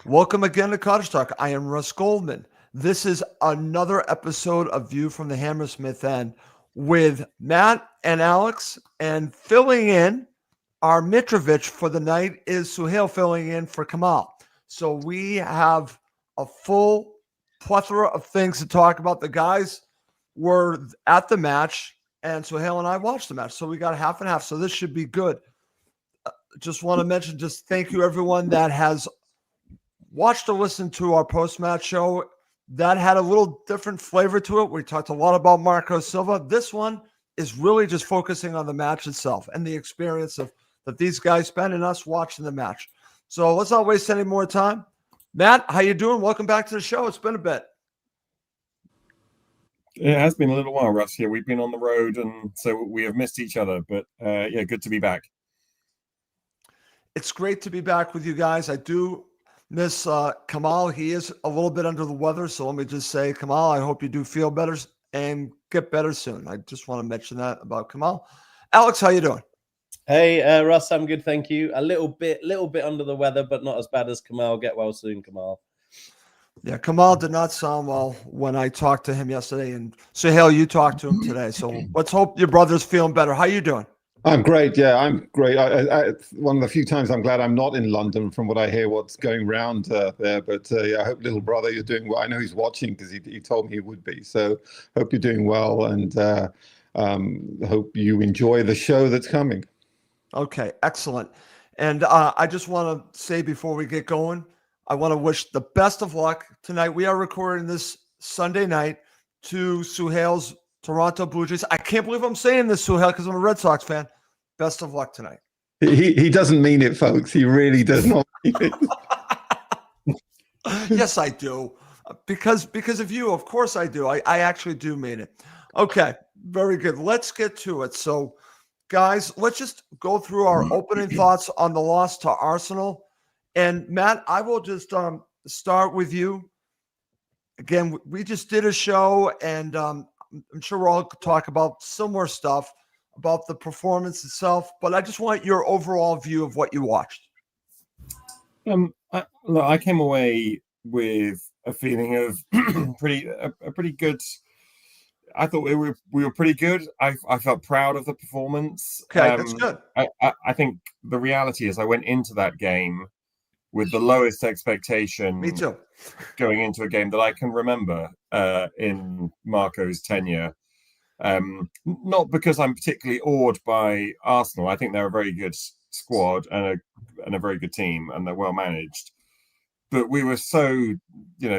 Welcome again to Cottage Talk. I am Russ Goldman. This is another episode of View from the Hammersmith End with Matt and Alex, and filling in our Mitrovic for the night is Suhail filling in for Kamal. So we have a full plethora of things to talk about. The guys were at the match, and Suhail and I watched the match. So we got half and half. So this should be good. Just want to mention, just thank you everyone that has watched or listened to our post-match show. That had a little different flavor to it. We talked a lot about Marco Silva. This one is really just focusing on the match itself and the experience of that these guys spent and us watching the match. So let's not waste any more time. Matt, how you doing? Welcome back to the show. It's been a bit. It has been a little while, Russ. Yeah, we've been on the road, and so we have missed each other. But yeah, good to be back. It's great to be back with you guys. I do miss Kamal. He is a little bit under the weather, so let me just say, Kamal, I hope you do feel better and get better soon. I just want to mention that about Kamal. Alex, how you doing? Hey, Russ, I'm good, thank you. A little bit under the weather, but not as bad as Kamal. Get well soon, Kamal. Yeah, Kamal did not sound well when I talked to him yesterday, and Suhail, you talked to him today. So let's hope your brother's feeling better. How you doing? I'm great. Yeah, I'm great. One of the few times I'm glad I'm not in London from what I hear what's going around there. But yeah, I hope little brother you're doing well. I know he's watching because he told me he would be. So hope you're doing well, and hope you enjoy the show that's coming. Okay, excellent. And I just want to say before we get going, I want to wish the best of luck tonight. We are recording this Sunday night to Suhail's Toronto Blue Jays. I can't believe I'm saying this, Suhail, because I'm a Red Sox fan. Best of luck tonight. He doesn't mean it, folks. He really does not mean it. Yes, I do. Because of you, of course I do. I actually do mean it. Okay, very good. Let's get to it. So, guys, let's just go through our opening thoughts on the loss to Arsenal. And Matt, I will just start with you. Again, we just did a show, and I'm sure we're all talk about similar stuff about the performance itself, but I just want your overall view of what you watched. I came away with a feeling of a pretty good. I thought we were pretty good. I felt proud of the performance. Okay, that's good. I think the reality is I went into that game with the lowest expectation. Me too. Going into a game that I can remember in Marco's tenure. Not because I'm particularly awed by Arsenal. I think they're a very good squad and a very good team, and they're well managed. But we were so,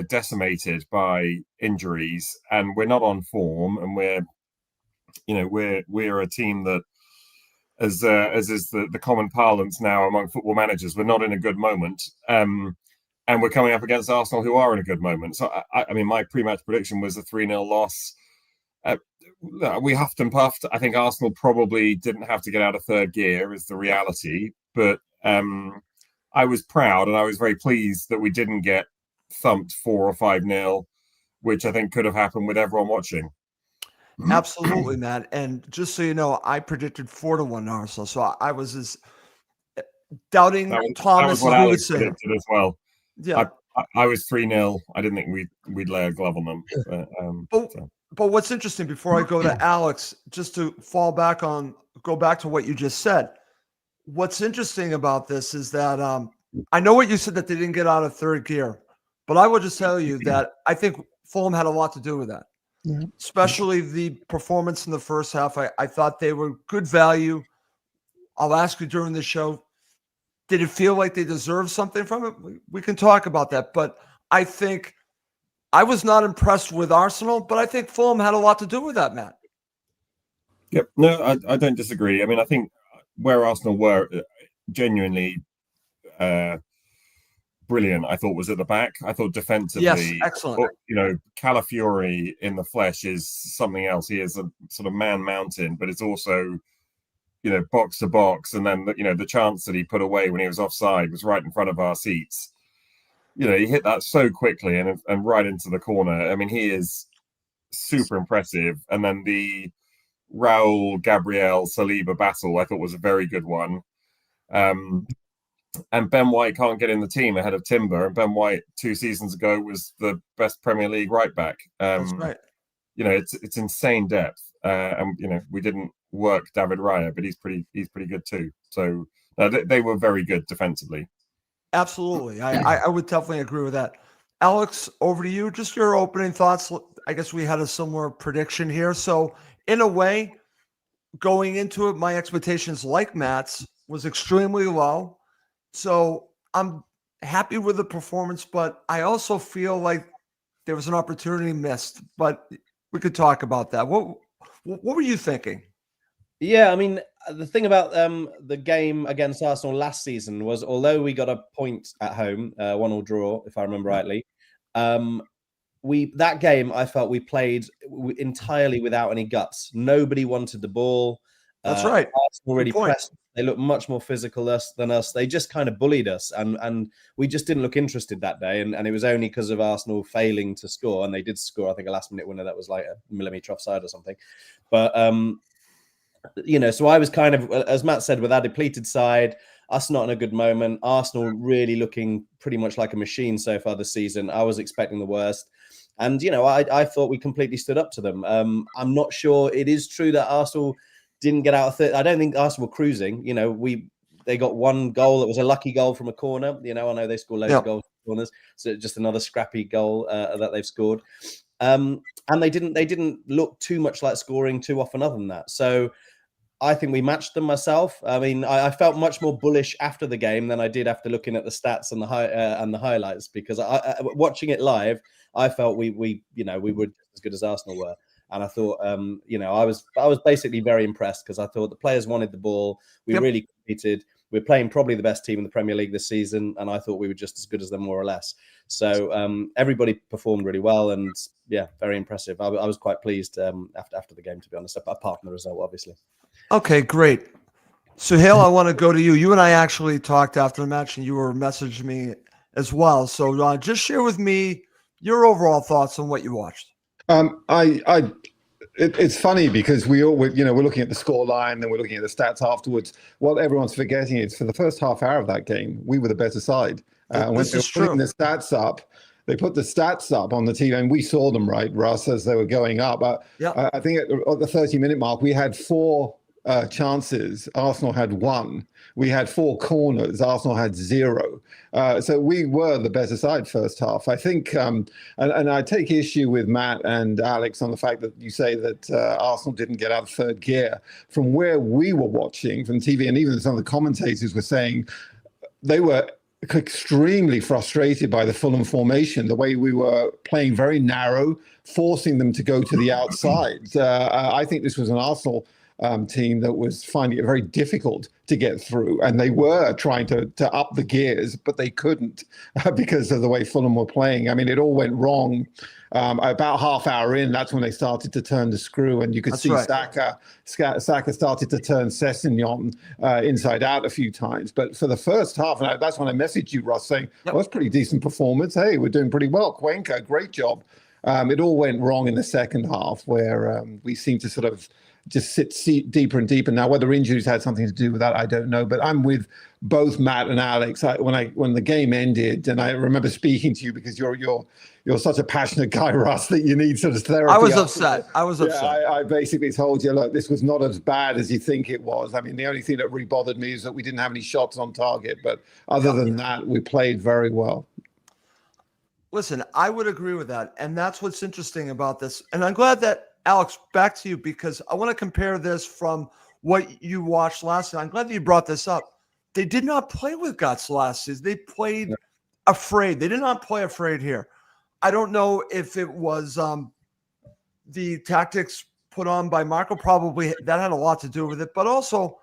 decimated by injuries, and we're not on form, and we're a team that, as is the common parlance now among football managers, we're not in a good moment. And we're coming up against Arsenal, who are in a good moment. So, I mean, my pre-match prediction was a 3-0 loss. We huffed and puffed. I think Arsenal probably didn't have to get out of third gear, is the reality. But I was proud, and I was very pleased that we didn't get thumped 4 or 5-0, which I think could have happened with everyone watching. Absolutely, Matt. And just so you know, I predicted 4-1 Arsenal. So I was as doubting Thomas as we would say as well. Yeah, I was 3-0. I didn't think we'd lay a glove on them. But what's interesting, before I go to Alex, just to go back to what you just said. What's interesting about this is that I know what you said, that they didn't get out of third gear, but I will just tell you that I think Fulham had a lot to do with that. Yeah. Especially the performance in the first half. I thought they were good value. I'll ask you during the show, did it feel like they deserved something from it? We can talk about that. But I think I was not impressed with Arsenal, but I think Fulham had a lot to do with that, Matt. Yep. No, I don't disagree. I mean, I think where Arsenal were genuinely brilliant, I thought, was at the back. I thought defensively, yes, excellent. Calafiori in the flesh is something else. He is a sort of man mountain, but it's also, box to box. And then, the chance that he put away when he was offside was right in front of our seats. He hit that so quickly and right into the corner. I mean, he is super impressive. And then the Raul Gabriel Saliba battle, I thought, was a very good one. Ben White can't get in the team ahead of Timber. And Ben White 2 seasons ago was the best Premier League right back. That's right. You know, it's insane depth. And you know, we didn't work David Raya, but he's pretty good too. So they were very good defensively. Absolutely. I would definitely agree with that. Alex, over to you. Just your opening thoughts. I guess we had a similar prediction here. So in a way, going into it, my expectations, like Matt's, was extremely low. So I'm happy with the performance, but I also feel like there was an opportunity missed. But we could talk about that. What were you thinking? Yeah, I mean, the thing about the game against Arsenal last season was, although we got a point at home, 1-1 draw, if I remember rightly, that game I felt we played entirely without any guts. Nobody wanted the ball. That's right. Arsenal really pressed. They looked much more physical than us. They just kind of bullied us, and we just didn't look interested that day. And it was only because of Arsenal failing to score, and they did score, I think, a last-minute winner that was like a millimetre offside or something. But you know, so I was kind of, as Matt said, with our depleted side, us not in a good moment, Arsenal really looking pretty much like a machine so far this season. I was expecting the worst. And, you know, I thought we completely stood up to them. I'm not sure it is true that Arsenal didn't get out of third. I don't think Arsenal were cruising. You know, they got one goal that was a lucky goal from a corner. You know, I know they score loads of goals from corners. So just another scrappy goal that they've scored. And they didn't look too much like scoring too often other than that. So I think we matched them myself. I mean, I felt much more bullish after the game than I did after looking at the stats and the highlights, because watching it live, I felt we were just as good as Arsenal were. And I thought, you know, I was basically very impressed, because I thought the players wanted the ball. We really competed. We're playing probably the best team in the Premier League this season, and I thought we were just as good as them, more or less. So everybody performed really well, and yeah, very impressive. I was quite pleased after the game, to be honest, apart from the result, obviously. Okay, great. Suhail, I want to go to you. You and I actually talked after the match, and you were messaging me as well. So just share with me your overall thoughts on what you watched. It's funny because we're looking at the score line and we're looking at the stats afterwards. What everyone's forgetting is, for the first half hour of that game, we were the better side. When they were putting the stats up, they put the stats up on the TV, and we saw them, right, Russ, as they were going up. I think at the 30-minute mark, we had 4 chances. Arsenal had 1. We had 4 corners. Arsenal had 0. So we were the better side first half, I think. And I take issue with Matt and Alex on the fact that you say that Arsenal didn't get out of third gear. From where we were watching from TV, and even some of the commentators were saying, they were extremely frustrated by the Fulham formation, the way we were playing very narrow, forcing them to go to the outside. I think this was an Arsenal team that was finding it very difficult to get through, and they were trying to up the gears, but they couldn't because of the way Fulham were playing. I mean, it all went wrong. About half hour in, that's when they started to turn the screw, and you could see Saka started to turn Sessegnon inside out a few times. But for the first half, and that's when I messaged you, Russ, saying, well, that's pretty decent performance. Hey, we're doing pretty well. Cuenca, great job. It all went wrong in the second half, where we seemed to sort of just sit deeper and deeper. Now, whether injuries had something to do with that, I don't know. But I'm with both Matt and Alex. When the game ended, and I remember speaking to you, because you're such a passionate guy, Russ, that you need sort of therapy. I was upset. I basically told you, look, this was not as bad as you think it was. I mean, the only thing that really bothered me is that we didn't have any shots on target. But other than that, we played very well. Listen, I would agree with that. And that's what's interesting about this. And I'm glad that, Alex, back to you, because I want to compare this from what you watched last season. I'm glad that you brought this up. They did not play with guts last season. They played afraid. They did not play afraid here. I don't know if it was the tactics put on by Marco. Probably that had a lot to do with it. But also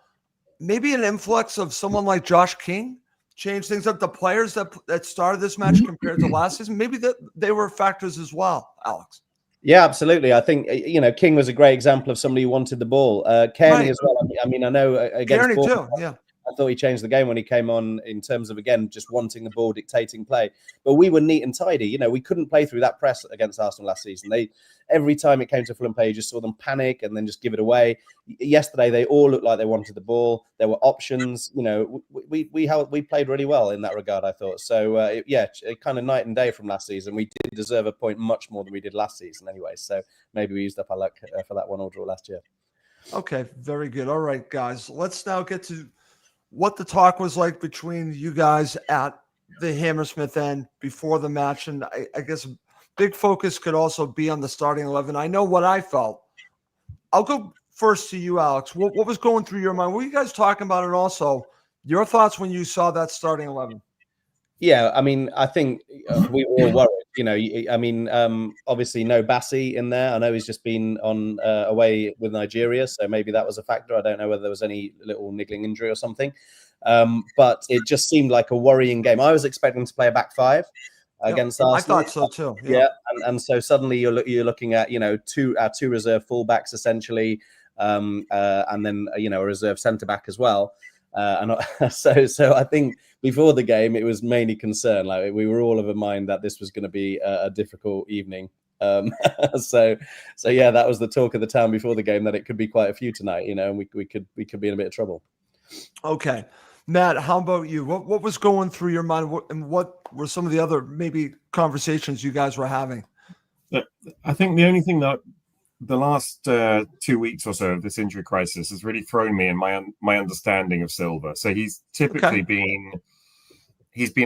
maybe an influx of someone like Josh King changed things up. The players that started this match compared to last season, maybe that they were factors as well, Alex. Yeah, absolutely. I think, you know, King was a great example of somebody who wanted the ball. Kearney as well. I mean, I know against Kearney Bournemouth, too. Yeah. I thought he changed the game when he came on in terms of, again, just wanting the ball, dictating play. But we were neat and tidy. You know, we couldn't play through that press against Arsenal last season. Every time it came to Fulham play, you just saw them panic and then just give it away. Yesterday, they all looked like they wanted the ball. There were options. You know, we played really well in that regard, I thought. So, kind of night and day from last season. We did deserve a point much more than we did last season anyway. So maybe we used up our luck for that 1-1 draw last year. Okay, very good. All right, guys. Let's now get to what the talk was like between you guys at the Hammersmith end before the match. And I guess big focus could also be on the starting 11. I know what I felt. I'll go first to you, Alex. What was going through your mind? What were you guys talking about? And also your thoughts when you saw that starting 11? Yeah, I mean, I think we were all worried. You know, I mean, obviously no Bassi in there. I know he's just been on away with Nigeria, so maybe that was a factor. I don't know whether there was any little niggling injury or something. But it just seemed like a worrying game. I was expecting to play a back five against Arsenal. I thought so too. Yeah, and so suddenly you're looking at, you know, two reserve fullbacks essentially, and then a reserve centre back as well. So I think before the game it was mainly concern. Like, we were all of a mind that this was going to be a difficult evening. So yeah, that was the talk of the town before the game, that it could be quite a few tonight, you know, and we could be in a bit of trouble. Okay, Matt, how about you? What was going through your mind, and what were some of the other maybe conversations you guys were having? I think the only thing that the last 2 weeks or so of this injury crisis has really thrown me in my understanding of Silva. So he's typically been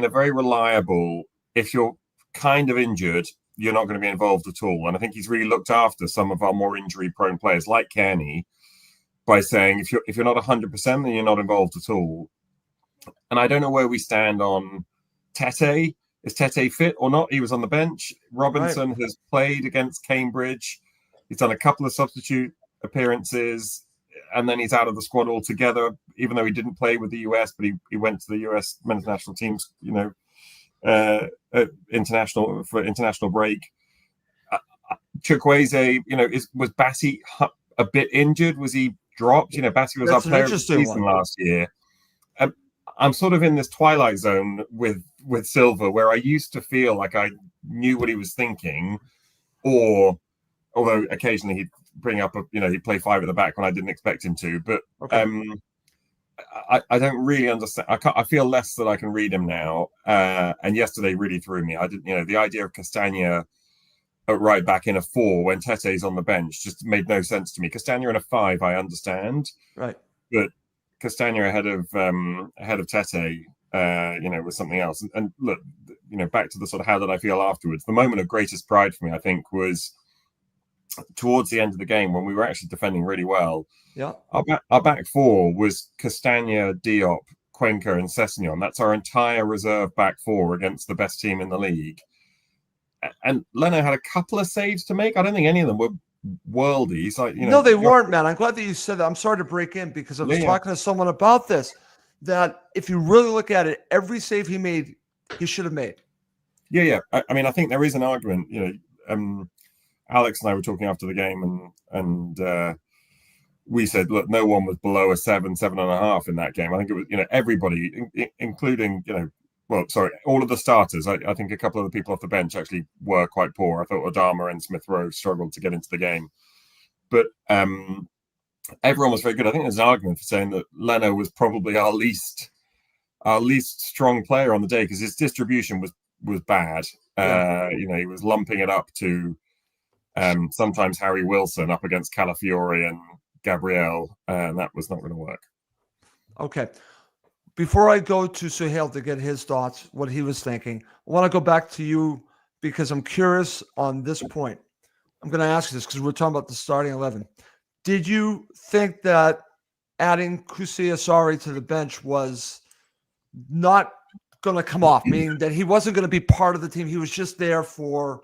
a very reliable. If you're kind of injured, you're not going to be involved at all. And I think he's really looked after some of our more injury-prone players, like Kearney, by saying if you're not 100%, then you're not involved at all. And I don't know where we stand on Tete. Is Tete fit or not? He was on the bench. Robinson has played against Cambridge. He's done a couple of substitute appearances, and then he's out of the squad altogether, even though he didn't play with the US, but he went to the US men's national teams, you know, international break. Chukwueze, you know, was Bassi a bit injured? Was he dropped? You know, Bassi was our player of the season last year. I'm sort of in this twilight zone with Silva, where I used to feel like I knew what he was thinking, although occasionally he'd bring up he'd play five at the back when I didn't expect him to. But I don't really understand. I feel less that I can read him now. And yesterday really threw me. I didn't, you know, the idea of Castagna at right back in a 4 when Tete's on the bench just made no sense to me. Castagna in a 5, I understand, right? But Castagna ahead of Tete, was something else. And look, you know, back to the sort of how did I feel afterwards. The moment of greatest pride for me, I think, was towards the end of the game when we were actually defending really well. Yeah, our back 4 was Castagna, Diop, Cuenca, and Sessegnon. That's our entire reserve back 4 against the best team in the league. And Leno had a couple of saves to make. I don't think any of them were worldies. Like, you know, no, they weren't, man. I'm glad that you said that. I'm sorry to break in, because I was talking to someone about this, that if you really look at it, every save he made, he should have made. Yeah. I mean, I think there is an argument. You know, Alex and I were talking after the game, and we said, look, no one was below a 7.5 in that game. I think it was, you know, everybody, including, you know, all of the starters. I think a couple of the people off the bench actually were quite poor. I thought Adama and Smith Rowe struggled to get into the game. But everyone was very good. I think there's an argument for saying that Leno was probably our least strong player on the day, because his distribution was bad. You know, he was lumping it up to sometimes Harry Wilson up against Calafiori and Gabriel, and that was not going to work. Okay. Before I go to Suhail to get his thoughts, what he was thinking, I want to go back to you, because I'm curious on this point. I'm going to ask you this because we're talking about the starting 11. Did you think that adding Kusi Asari to the bench was not going to come off, meaning that he wasn't going to be part of the team? He was just there for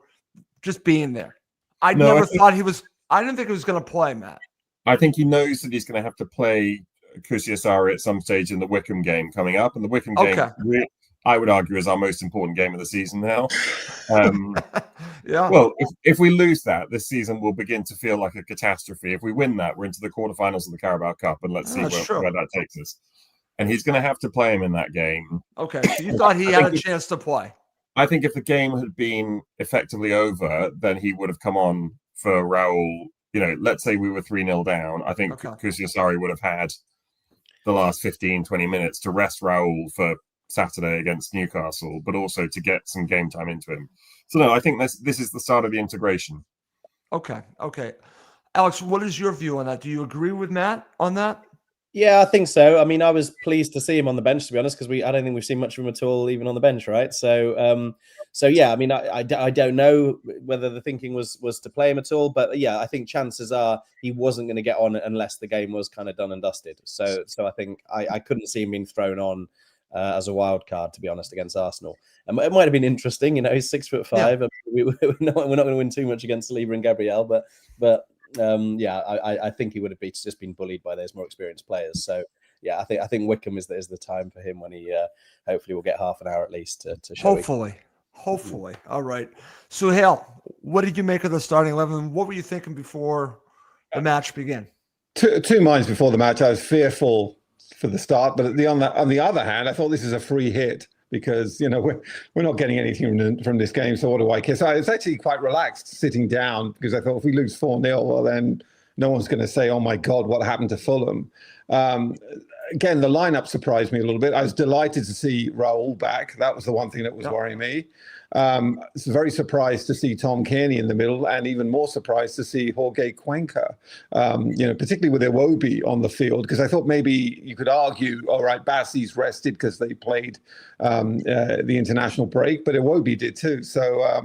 just being there. I didn't think he was going to play, Matt. I think he knows that he's going to have to play Kusi Asari at some stage in the Wickham game coming up. And the Wickham game, really, I would argue, is our most important game of the season now. Yeah. Well, if we lose that, this season will begin to feel like a catastrophe. If we win that, we're into the quarterfinals of the Carabao Cup, and let's see where that takes us. and he's going to have to play him in that game. Okay, so you thought he had a chance to play. I think if the game had been effectively over, then he would have come on for Raul. You know, let's say we were 3-0 down. I think Kusiasari would have had the last 15, 20 minutes to rest Raul for Saturday against Newcastle, but also to get some game time into him. So no, I think this is the start of the integration. Okay. Alex, what is your view on that? Do you agree with Matt on that? Yeah, I think so. I mean, I was pleased to see him on the bench, to be honest, because I don't think we've seen much of him at all, even on the bench, right? So yeah, I mean, I don't know whether the thinking was to play him at all, but yeah, I think chances are he wasn't going to get on unless the game was kind of done and dusted. So I think I couldn't see him being thrown on as a wild card, to be honest, against Arsenal. It might have been interesting, he's 6'5". Yeah. We're not going to win too much against Saliba and Gabriel, but I think he would have just been bullied by those more experienced players. So yeah, I think Wickham is the time for him when he hopefully will get half an hour at least to show. Hopefully. All right. Suhail, what did you make of the starting 11? What were you thinking before the match began? Two minds before the match. I was fearful for the start, but on the other hand, I thought this is a free hit because we're not getting anything from this game. So what do I care? So I was actually quite relaxed sitting down because I thought if we lose 4-0, well then no one's going to say, "Oh my God, what happened to Fulham?" Again, the lineup surprised me a little bit. I was delighted to see Raul back. That was the one thing that was worrying me. I was very surprised to see Tom Kearney in the middle, and even more surprised to see Jorge Cuenca, particularly with Iwobi on the field, because I thought maybe you could argue, all right, Bassey's rested because they played the international break, but Iwobi did too. So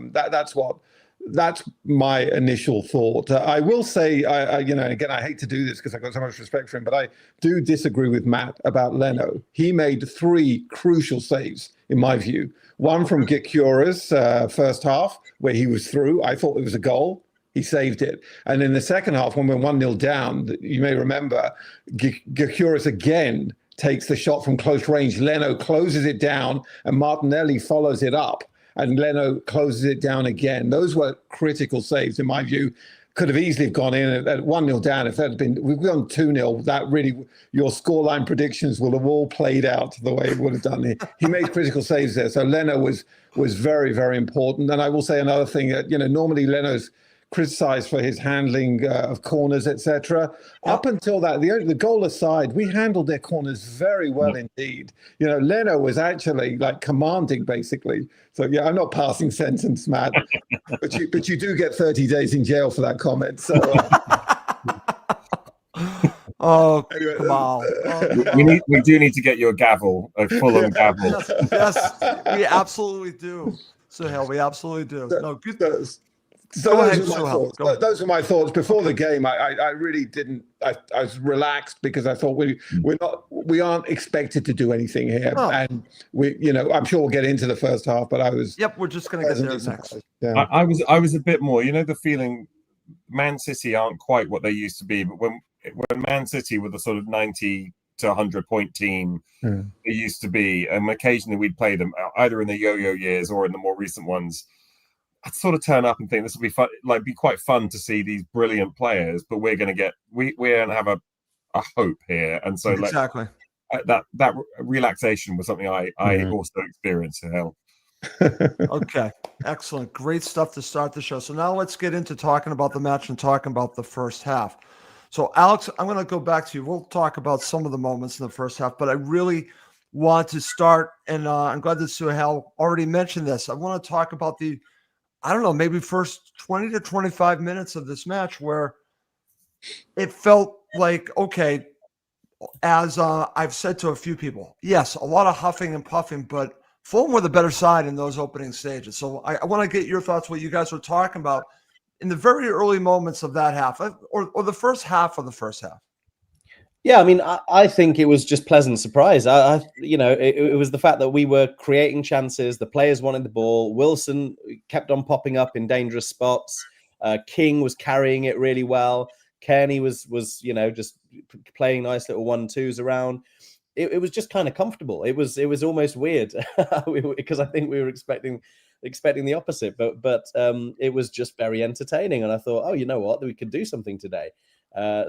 that's my initial thought. I will say, again, I hate to do this because I've got so much respect for him, but I do disagree with Matt about Leno. He made 3 crucial saves, in my view. One from Gikura's first half, where he was through. I thought it was a goal. He saved it. And in the second half, when we're 1-0 down, you may remember, Gikura's again takes the shot from close range. Leno closes it down, and Martinelli follows it up. And Leno closes it down again. Those were critical saves, in my view. Could have easily gone in at 1-0 down. If that had been, we've gone 2-0, that really, your scoreline predictions will have all played out the way it would have done. He made critical saves there. So Leno was very, very important. And I will say another thing that, normally Leno's criticised for his handling of corners, etc. Up until that, the goal aside, we handled their corners very well indeed. Leno was actually like commanding, basically. So yeah, I'm not passing sentence, Matt, but you do get 30 days in jail for that comment. So. Anyway, come on. We do need to get you a gavel, a Fulham gavel. Yes, we absolutely do. So hell, we absolutely do. No, good. So those were my thoughts before the game. I really didn't. I was relaxed because I thought we aren't expected to do anything here, and I'm sure we'll get into the first half. But I was. Yep, we're just going to get there next. Yeah. I was a bit more. The feeling, Man City aren't quite what they used to be, but when Man City were the sort of 90 to 100 point team they used to be, and occasionally we'd play them either in the yo-yo years or in the more recent ones. I'd sort of turn up and think this will be fun, be quite fun to see these brilliant players, but we're going to we don't have a hope here, and so exactly that relaxation was something I also experienced. Hell, okay, excellent, great stuff to start the show. So now let's get into talking about the match and talking about the first half. So Alex, I'm going to go back to you. We'll talk about some of the moments in the first half, but I really want to start, and I'm glad that Suhail already mentioned this. I want to talk about maybe first 20 to 25 minutes of this match where it felt like, okay, as I've said to a few people, yes, a lot of huffing and puffing, but Fulham were the better side in those opening stages. So I want to get your thoughts, what you guys were talking about in the very early moments of that half, or the first half of the first half. Yeah, I mean, I think it was just pleasant surprise. It was the fact that we were creating chances. The players wanted the ball. Wilson kept on popping up in dangerous spots. King was carrying it really well. Kearney was just playing nice little 1-2s around. It was just kind of comfortable. It was almost weird because I think we were expecting the opposite. But it was just very entertaining. And I thought, oh, you know what, we could do something today. Yeah,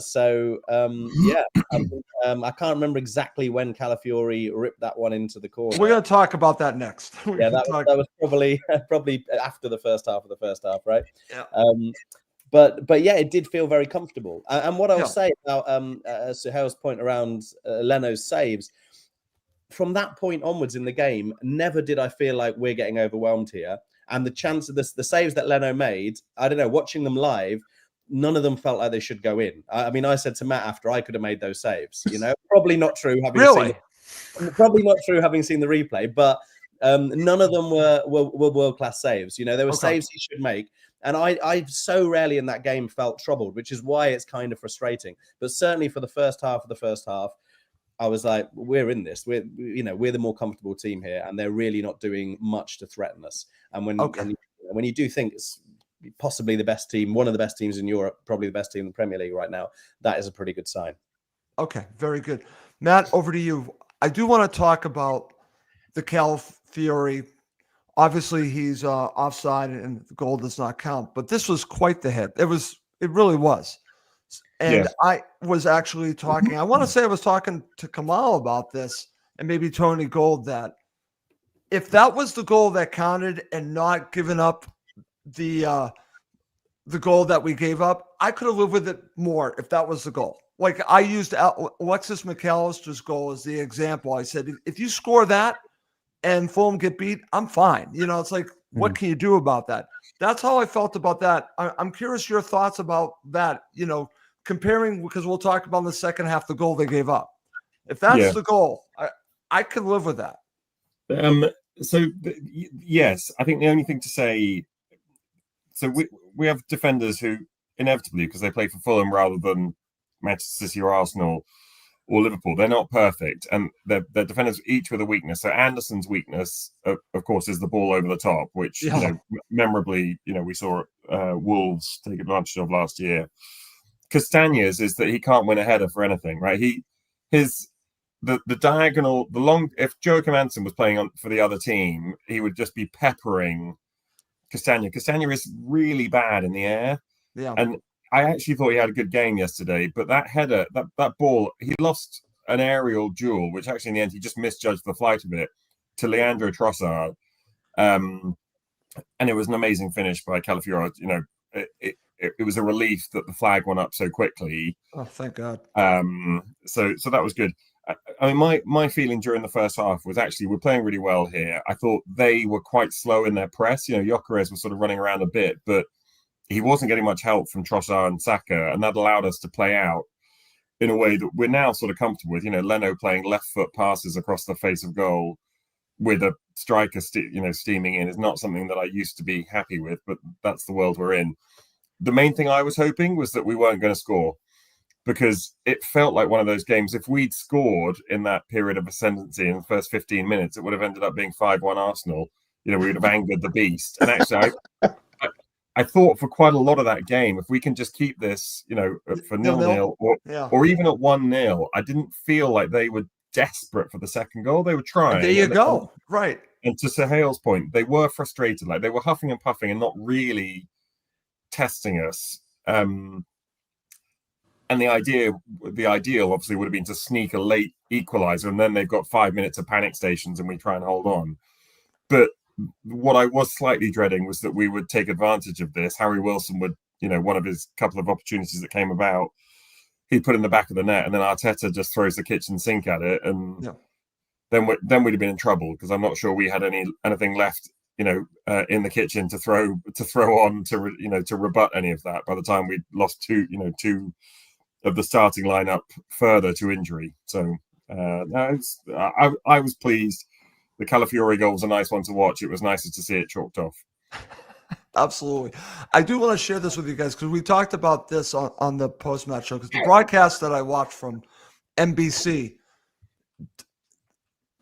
I can't remember exactly when Calafiori ripped that one into the corner. We're going to talk about that next. Yeah, that was probably after the first half of the first half, right? Yeah. But yeah, it did feel very comfortable. And what I'll say about Suhail's point around Leno's saves, from that point onwards in the game, never did I feel like we're getting overwhelmed here. And the chance of the saves that Leno made, I don't know, watching them live, none of them felt like they should go in. I mean, I said to Matt after, I could have made those saves. You know, probably not true. Probably not true having seen the replay, but none of them were world-class saves. You know, there were saves he should make. And I so rarely in that game felt troubled, which is why it's kind of frustrating. But certainly for the first half, I was like, we're in this. We're the more comfortable team here, and they're really not doing much to threaten us. And when you do think it's possibly the best team, one of the best teams in Europe, probably the best team in the Premier League right now, that is a pretty good sign. Okay, very good. Matt, over to you. I do want to talk about the Calafiori. Obviously, he's offside and the goal does not count, but this was quite the hit. It really was. And I was actually talking, I want to say I was talking to Kamal about this and maybe Tony Gold, that if that was the goal that counted and not giving up the goal that we gave up, I could have lived with it more if that was the goal. Like I used Alexis McAllister's goal as the example. I said, if you score that and Fulham get beat, I'm fine. You know, it's like, what can you do about that? That's how I felt about that. I'm curious your thoughts about that, you know, comparing, because we'll talk about in the second half, the goal they gave up. If that's the goal, I could live with that. Yes, I think the only thing to say, so we have defenders who inevitably, because they play for Fulham rather than Manchester City or Arsenal or Liverpool, they're not perfect, and they're defenders each with a weakness. So Anderson's weakness, of course, is the ball over the top, which you know, memorably, you know, we saw Wolves take advantage of last year. Castagne's is that he can't win a header for anything, right? The diagonal, the long. If Joachim Andersen was playing for the other team, he would just be peppering Castagne. Castagne is really bad in the air, and I actually thought he had a good game yesterday, but that header, that ball, he lost an aerial duel, which actually in the end he just misjudged the flight of it, to Leandro Trossard, and it was an amazing finish by Calafiori. You know, it was a relief that the flag went up so quickly. Oh, thank God. So that was good. I mean, my feeling during the first half was actually we're playing really well here. I thought they were quite slow in their press. You know, Gyökeres was sort of running around a bit, but he wasn't getting much help from Trossard and Saka, and that allowed us to play out in a way that we're now sort of comfortable with. You know, Leno playing left foot passes across the face of goal with a striker, steaming in is not something that I used to be happy with, but that's the world we're in. The main thing I was hoping was that we weren't going to score, because it felt like one of those games. If we'd scored in that period of ascendancy in the first 15 minutes, it would have ended up being 5-1 Arsenal. You know, we would have angered the beast. And actually, I thought for quite a lot of that game, if we can just keep this, you know, for 0-0 or even at 1-0, I didn't feel like they were desperate for the second goal. They were trying. And there you go. Right. And to Suhail's point, they were frustrated. Like they were huffing and puffing and not really testing us. And the ideal obviously would have been to sneak a late equalizer, and then they've got 5 minutes of panic stations and we try and hold on. But what I was slightly dreading was that we would take advantage of this. Harry Wilson would, you know, one of his couple of opportunities that came about, he'd put in the back of the net, and then Arteta just throws the kitchen sink at it, and then we'd have been in trouble, because I'm not sure we had anything left, you know, in the kitchen to throw on to rebut any of that by the time we'd lost two of the starting lineup further to injury. So I was pleased. The Calafiori goal was a nice one to watch. It was nicer to see it chalked off. Absolutely. I do want to share this with you guys, because we talked about this on the post-match show, because the broadcast that I watched from NBC,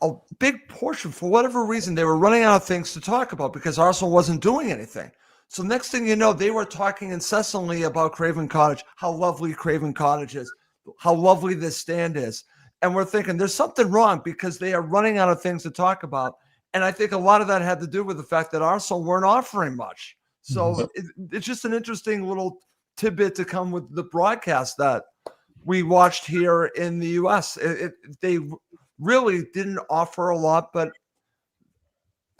a big portion, for whatever reason, they were running out of things to talk about because Arsenal wasn't doing anything. So next thing you know, they were talking incessantly about Craven Cottage, how lovely Craven Cottage is, how lovely this stand is. And we're thinking there's something wrong, because they are running out of things to talk about. And I think a lot of that had to do with the fact that Arsenal weren't offering much. So it's just an interesting little tidbit to come with the broadcast that we watched here in the U.S. They really didn't offer a lot, but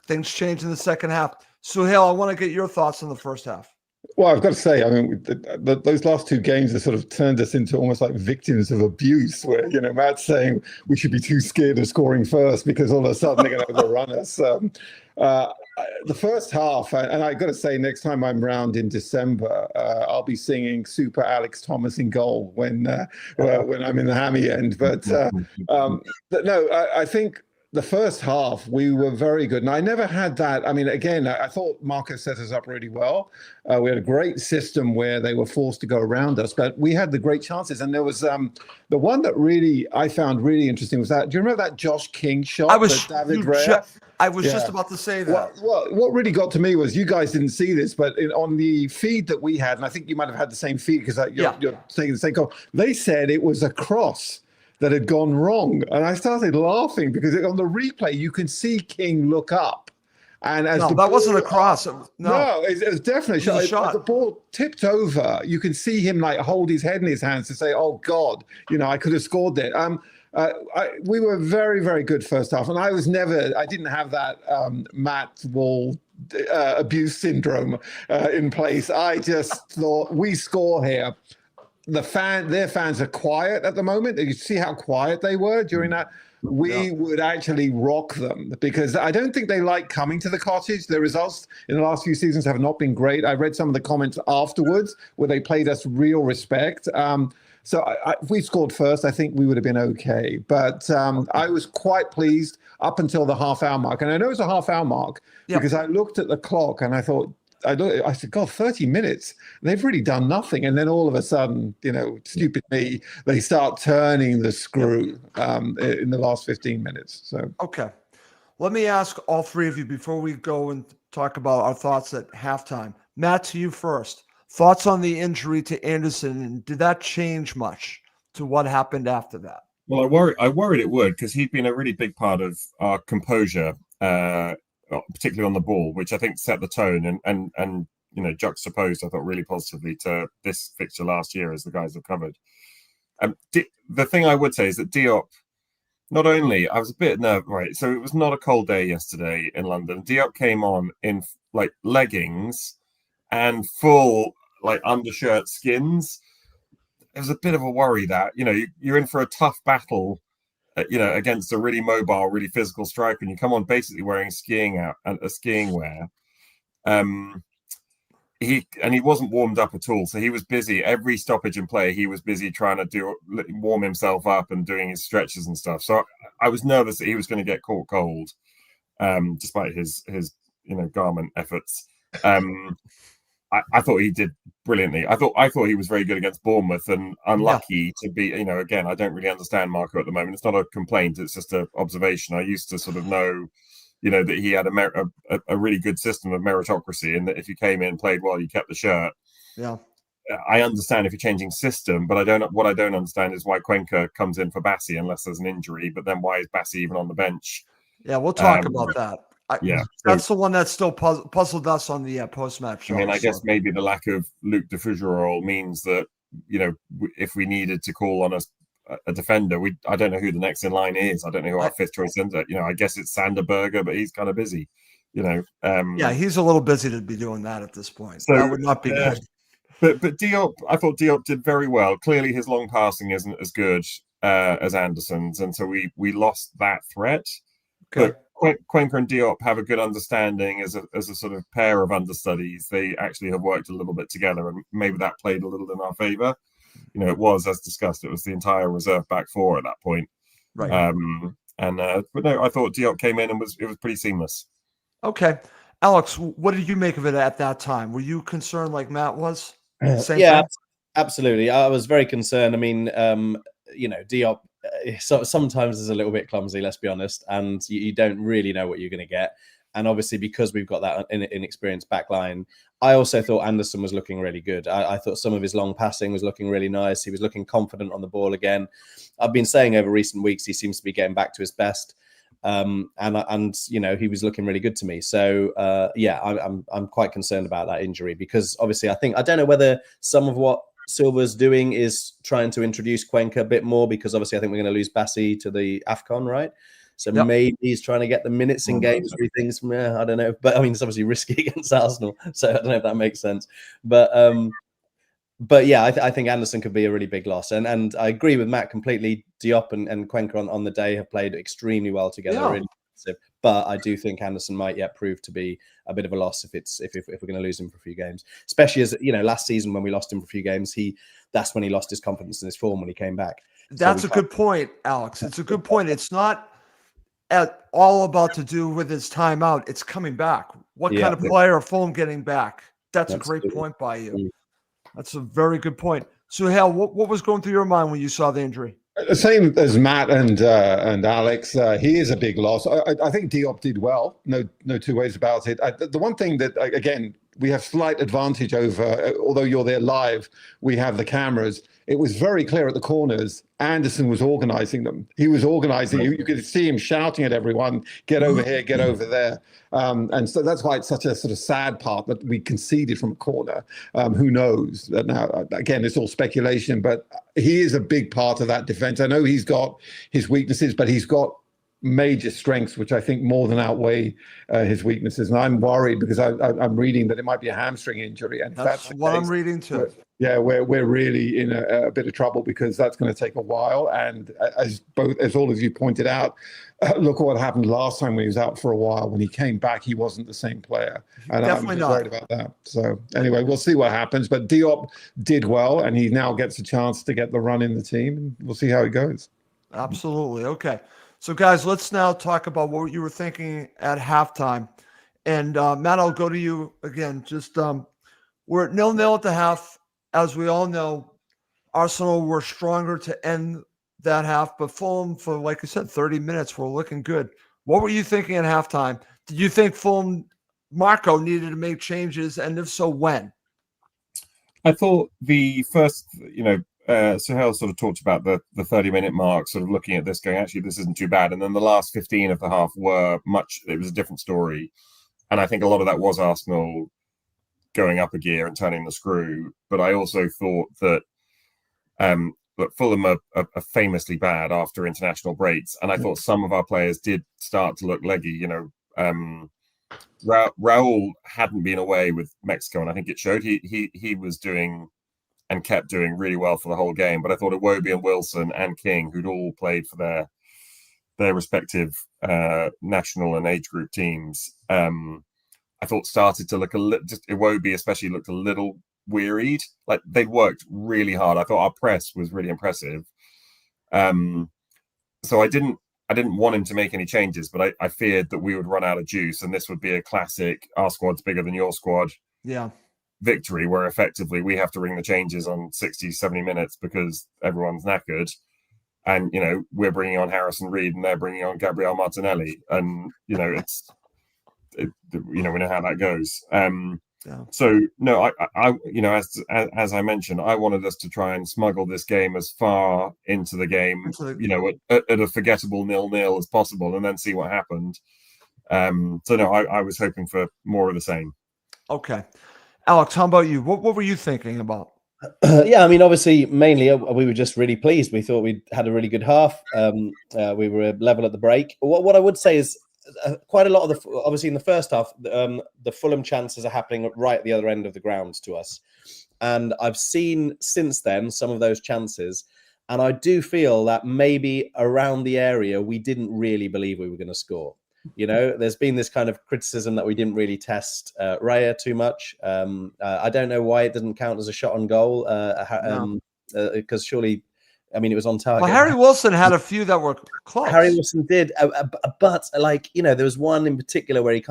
things changed in the second half. Suhail, I want to get your thoughts on the first half. Well, I've got to say, I mean, those last two games have sort of turned us into almost like victims of abuse, where, you know, Matt's saying we should be too scared of scoring first because all of a sudden they're going to overrun us. The first half, and I got to say, next time I'm round in December, I'll be singing Super Alex Thomas in goal when I'm in the hammy end. But no, I think the first half, we were very good. And I never had that. I mean, again, I thought Marco set us up really well. We had a great system where they were forced to go around us, but we had the great chances. And there was the one that really I found really interesting was that, do you remember that Josh King shot? David Rea? I was just about to say that. Well, what really got to me was, you guys didn't see this, but on the feed that we had, and I think you might have had the same feed because you're saying the same call, they said it was a cross that had gone wrong. And I started laughing because on the replay, you can see King look up. And as that wasn't a cross. No, it was definitely a shot. As the ball tipped over, you can see him like hold his head in his hands to say, oh God, you know, I could have scored there. We were very, very good first half. And I didn't have that Matt Wall abuse syndrome in place. I just thought, we score here. Their fans are quiet at the moment. You see how quiet they were during that. We would actually rock them because I don't think they like coming to the Cottage. The results in the last few seasons have not been great. I read some of the comments afterwards where they played us real respect. So if we scored first, I think we would have been okay. But I was quite pleased up until the half-hour mark. And I know it's a half-hour mark because I looked at the clock and I thought, I said, God, 30 minutes. They've really done nothing. And then all of a sudden, you know, stupid me, they start turning the screw in the last 15 minutes. So okay. Let me ask all three of you before we go and talk about our thoughts at halftime. Matt, to you first. Thoughts on the injury to Anderson, and did that change much to what happened after that? Well, I worried it would, because he'd been a really big part of our composure, particularly on the ball, which I think set the tone and you know, juxtaposed, I thought, really positively to this fixture last year, as the guys have covered. The thing I would say is that Diop, not only, I was a bit nervous, right? So it was not a cold day yesterday in London. Diop came on in like leggings and full like undershirt skins. It was a bit of a worry that, you know, you're in for a tough battle, you know, against a really mobile, really physical striker, and you come on basically wearing skiing wear. He wasn't warmed up at all, so he was busy. Every stoppage in play, he was busy trying to warm himself up and doing his stretches and stuff. So I was nervous that he was going to get caught cold, despite his you know, garment efforts. I thought he did brilliantly. I thought he was very good against Bournemouth, and unlucky to be, you know, again, I don't really understand Marco at the moment. It's not a complaint, it's just an observation. I used to sort of know, you know, that he had a really good system of meritocracy, and that if you came in and played well, you kept the shirt. Yeah. I understand if you're changing system, but what I don't understand is why Cuenca comes in for Bassi unless there's an injury, but then why is Bassi even on the bench? Yeah, we'll talk about that. That's the one that still puzzled us on the post-match show. I mean, I guess maybe the lack of Luc de Fougerolles means that, you know, if we needed to call on a defender, I don't know who the next in line is. I don't know who our fifth choice is. You know, I guess it's Sanderberger, but he's kind of busy. You know, yeah, he's a little busy to be doing that at this point. So that would not be good. But Diop, I thought Diop did very well. Clearly, his long passing isn't as good as Anderson's, and so we lost that threat. Okay. But Cuenca and Diop have a good understanding as a sort of pair of understudies. They actually have worked a little bit together, and maybe that played a little in our favour. You know, it was, as discussed, it was the entire reserve back four at that point. Right. But no, I thought Diop came in and it was pretty seamless. Okay. Alex, what did you make of it at that time? Were you concerned like Matt was? Yeah, absolutely. I was very concerned. I mean, you know, Diop sometimes is a little bit clumsy, let's be honest, and you don't really know what you're going to get. And obviously, because we've got that inexperienced back line, I also thought Anderson was looking really good. I thought some of his long passing was looking really nice. He was looking confident on the ball again. I've been saying over recent weeks he seems to be getting back to his best. And you know, he was looking really good to me. So yeah, I'm quite concerned about that injury, because obviously I don't know whether some of what Silva's doing is trying to introduce Cuenca a bit more, because obviously I think we're going to lose Bassi to the AFCON, right? So maybe he's trying to get the minutes in games where he thinks, I don't know. But I mean, it's obviously risky against Arsenal, so I don't know if that makes sense. But yeah, I think Anderson could be a really big loss. And I agree with Matt completely. Diop and Cuenca on the day have played extremely well together. Yeah. Really impressive. But I do think Anderson might yet prove to be a bit of a loss if we're going to lose him for a few games. Especially as, you know, last season when we lost him for a few games, that's when he lost his confidence in his form when he came back. That's a good point, Alex. It's a good point. It's not at all about to do with his timeout. It's coming back. What kind of player are Fulham getting back? That's a great point by you. That's a very good point. So, Hal, what was going through your mind when you saw the injury? Same as Matt and Alex. He is a big loss. I think Diop did well. No two ways about it. The one thing that, again, we have slight advantage over, although you're there live, we have the cameras. It was very clear at the corners. Anderson was organizing them. He was organizing. You could see him shouting at everyone, get over here, get over there. And so that's why it's such a sort of sad part that we conceded from a corner. Who knows? Now, again, it's all speculation, but he is a big part of that defense. I know he's got his weaknesses, but he's got major strengths, which I think more than outweigh his weaknesses. And I'm worried because I'm reading that it might be a hamstring injury. And that's what I'm reading too. We're really in a bit of trouble, because that's going to take a while. And as all of you pointed out, look at what happened last time when he was out for a while. When he came back, he wasn't the same player. And Definitely I'm not worried about that. So anyway, we'll see what happens. But Diop did well, and he now gets a chance to get the run in the team. And we'll see how it goes. Absolutely. Okay. So, guys, let's now talk about what you were thinking at halftime. And, Matt, I'll go to you again. Just we're at 0-0 at the half. As we all know, Arsenal were stronger to end that half, but Fulham, for, like I said, 30 minutes, were looking good. What were you thinking at halftime? Did you think Fulham, Marco, needed to make changes? And if so, when? I thought the first, Suhail sort of talked about the 30-minute mark, sort of looking at this going, actually, this isn't too bad. And then the last 15 of the half it was a different story. And I think a lot of that was Arsenal going up a gear and turning the screw. But I also thought that Fulham are famously bad after international breaks. And I thought some of our players did start to look leggy. Raul hadn't been away with Mexico, and I think it showed. He was doing and kept doing really well for the whole game. But I thought Iwobi and Wilson and King, who'd all played for their respective national and age group teams, I thought started to look a little. Just Iwobi especially looked a little wearied. Like they'd worked really hard. I thought our press was really impressive. So I didn't want him to make any changes, but I feared that we would run out of juice, and this would be a classic "our squad's bigger than your squad" victory, where effectively we have to ring the changes on 60, 70 minutes because everyone's knackered. And, we're bringing on Harrison Reed and they're bringing on Gabriel Martinelli. And, we know how that goes. So, no, I as I mentioned, I wanted us to try and smuggle this game as far into the game, at a forgettable 0-0 as possible, and then see what happened. So, no, I was hoping for more of the same. Okay. Alex, how about you? What were you thinking about? Yeah, I mean, obviously, mainly we were just really pleased. We thought we'd had a really good half. We were level at the break. What I would say is quite a lot of obviously in the first half, the Fulham chances are happening right at the other end of the ground to us. And I've seen since then some of those chances. And I do feel that maybe around the area, we didn't really believe we were going to score. There's been this kind of criticism that we didn't really test Raya too much. I don't know why it didn't count as a shot on goal, because surely, I mean, it was on target. Well, Harry Wilson had a few that were close. Harry Wilson did, but there was one in particular where he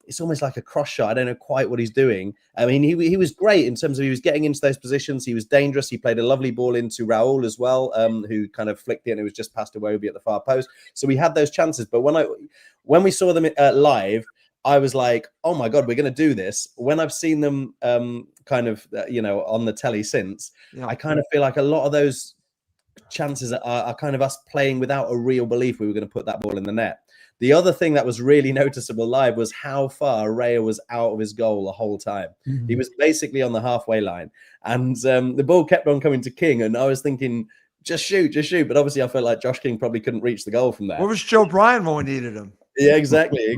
it's almost like a cross shot. I don't know quite what he's doing. I mean, he was great in terms of he was getting into those positions. He was dangerous. He played a lovely ball into Raul as well, who kind of flicked it, and it was just past Iwobi at the far post. So we had those chances. But when we saw them live, I was like, oh my God, we're going to do this. When I've seen them on the telly since, I kind of feel like a lot of those chances are kind of us playing without a real belief we were going to put that ball in the net. The other thing that was really noticeable live was how far Raya was out of his goal the whole time. He was basically on the halfway line, and the ball kept on coming to King, and I was thinking, just shoot. But obviously I felt like Josh King probably couldn't reach the goal from there. Where was Joe Bryan when we needed him? Yeah, exactly.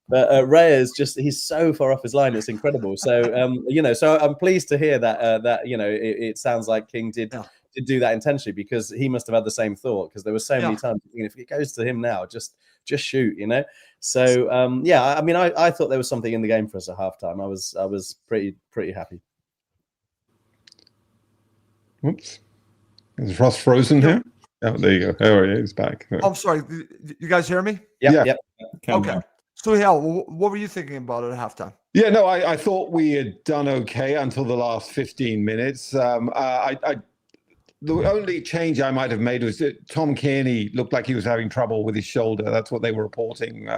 But Raya is he's so far off his line. It's incredible. So, so I'm pleased to hear that it sounds like King did do that intentionally, because he must have had the same thought, because there were so many times, if it goes to him now, just shoot, So, I mean, I thought there was something in the game for us at halftime. I was pretty happy. Whoops. Is Ross frozen here? Oh, there you go. Oh, yeah, he's back. Oh, I'm sorry. You guys hear me? Yep. Okay. So, what were you thinking about at halftime? Yeah, no, I thought we had done okay until the last 15 minutes. The only change I might have made was that Tom Kearney looked like he was having trouble with his shoulder. That's what they were reporting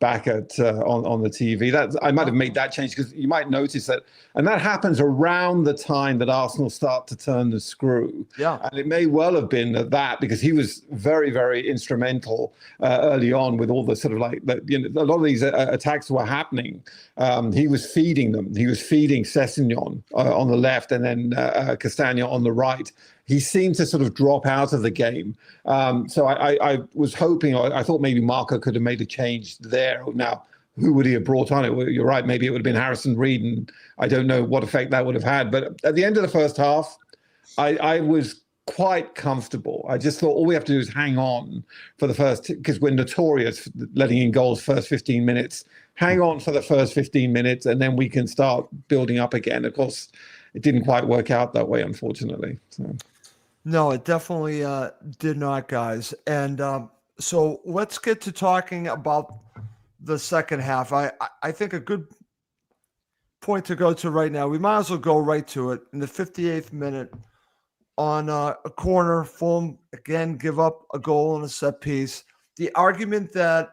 back at on the TV. I might have made that change, because you might notice that, and that happens around the time that Arsenal start to turn the screw. Yeah, and it may well have been that because he was very, very instrumental early on with all the sort of like a lot of these attacks were happening. He was feeding them. He was feeding Sessegnon on the left, and then Castagna on the right. He seemed to sort of drop out of the game. So I was hoping, I thought maybe Marco could have made a change there. Now, who would he have brought on it? You're right, maybe it would have been Harrison Reed, and I don't know what effect that would have had. But at the end of the first half, I was quite comfortable. I just thought all we have to do is hang on for the first, because we're notorious for letting in goals first 15 minutes. Hang on for the first 15 minutes, and then we can start building up again. Of course, it didn't quite work out that way, unfortunately. So. No, it definitely did not, guys. And so let's get to talking about the second half. I think a good point to go to right now, we might as well go right to it. In the 58th minute, on a corner, Fulham again give up a goal and a set piece. The argument that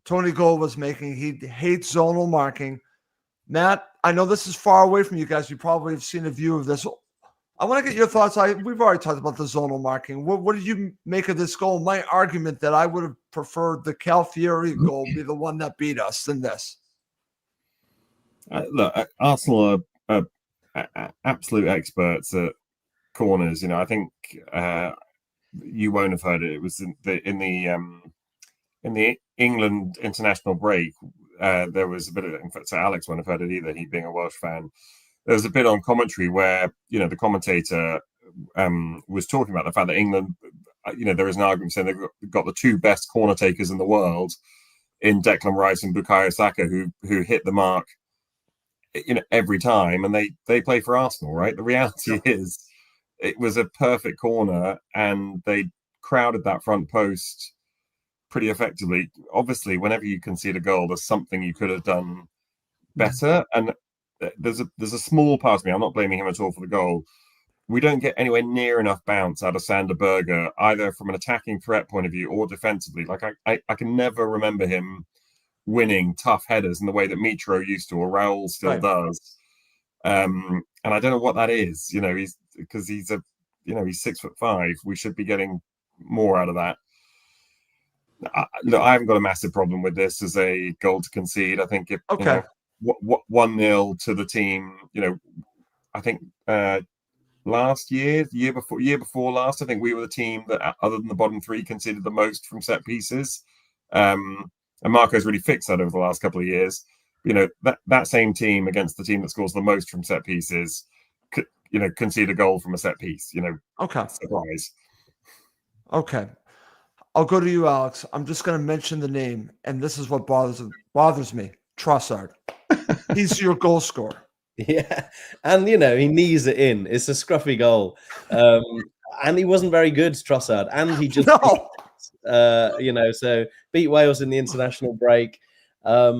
Tony Gold was making, he hates zonal marking. Matt, I know this is far away from you guys. You probably have seen a view of this. I want to get your thoughts. We've already talked about the zonal marking. What did you make of this goal? My argument that I would have preferred the Calfieri goal be the one that beat us than this. Look, Arsenal are absolute experts at corners. I think you won't have heard it. It was in the England international break. There was a bit of, in fact, so Alex won't have heard it either. He being a Welsh fan. There was a bit on commentary where, the commentator was talking about the fact that England, there is an argument saying they've got the two best corner takers in the world in Declan Rice and Bukayo Saka, who hit the mark, every time, and they play for Arsenal, right? The reality is it was a perfect corner, and they crowded that front post pretty effectively. Obviously, whenever you concede a goal, there's something you could have done better, and there's a small part of me, I'm not blaming him at all for the goal. We don't get anywhere near enough bounce out of Sander Berge, either from an attacking threat point of view or defensively. Like I can never remember him winning tough headers in the way that Mitro used to, or Raul still does. And I don't know what that is. He's 6'5". We should be getting more out of that. Look, I haven't got a massive problem with this as a goal to concede. I think if 1-0 to the team, I think last year, year before last, I think we were the team that, other than the bottom three, conceded the most from set pieces. And Marco's really fixed that over the last couple of years. That same team against the team that scores the most from set pieces, concede a goal from a set piece. Surprise. Okay. I'll go to you, Alex. I'm just going to mention the name, and this is what bothers me. Trossard. He's your goal scorer. Yeah, and he knees it in. It's a scruffy goal, and he wasn't very good, Trossard, and he just so beat Wales in the international break. I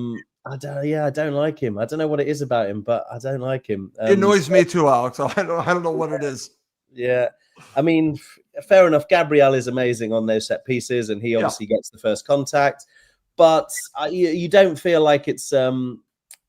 don't like him. I don't know what it is about him, but I don't like him. It annoys me too, Alex. I don't know what it is. Yeah, I mean, fair enough. Gabriel is amazing on those set pieces, and he obviously gets the first contact. But you don't feel like it's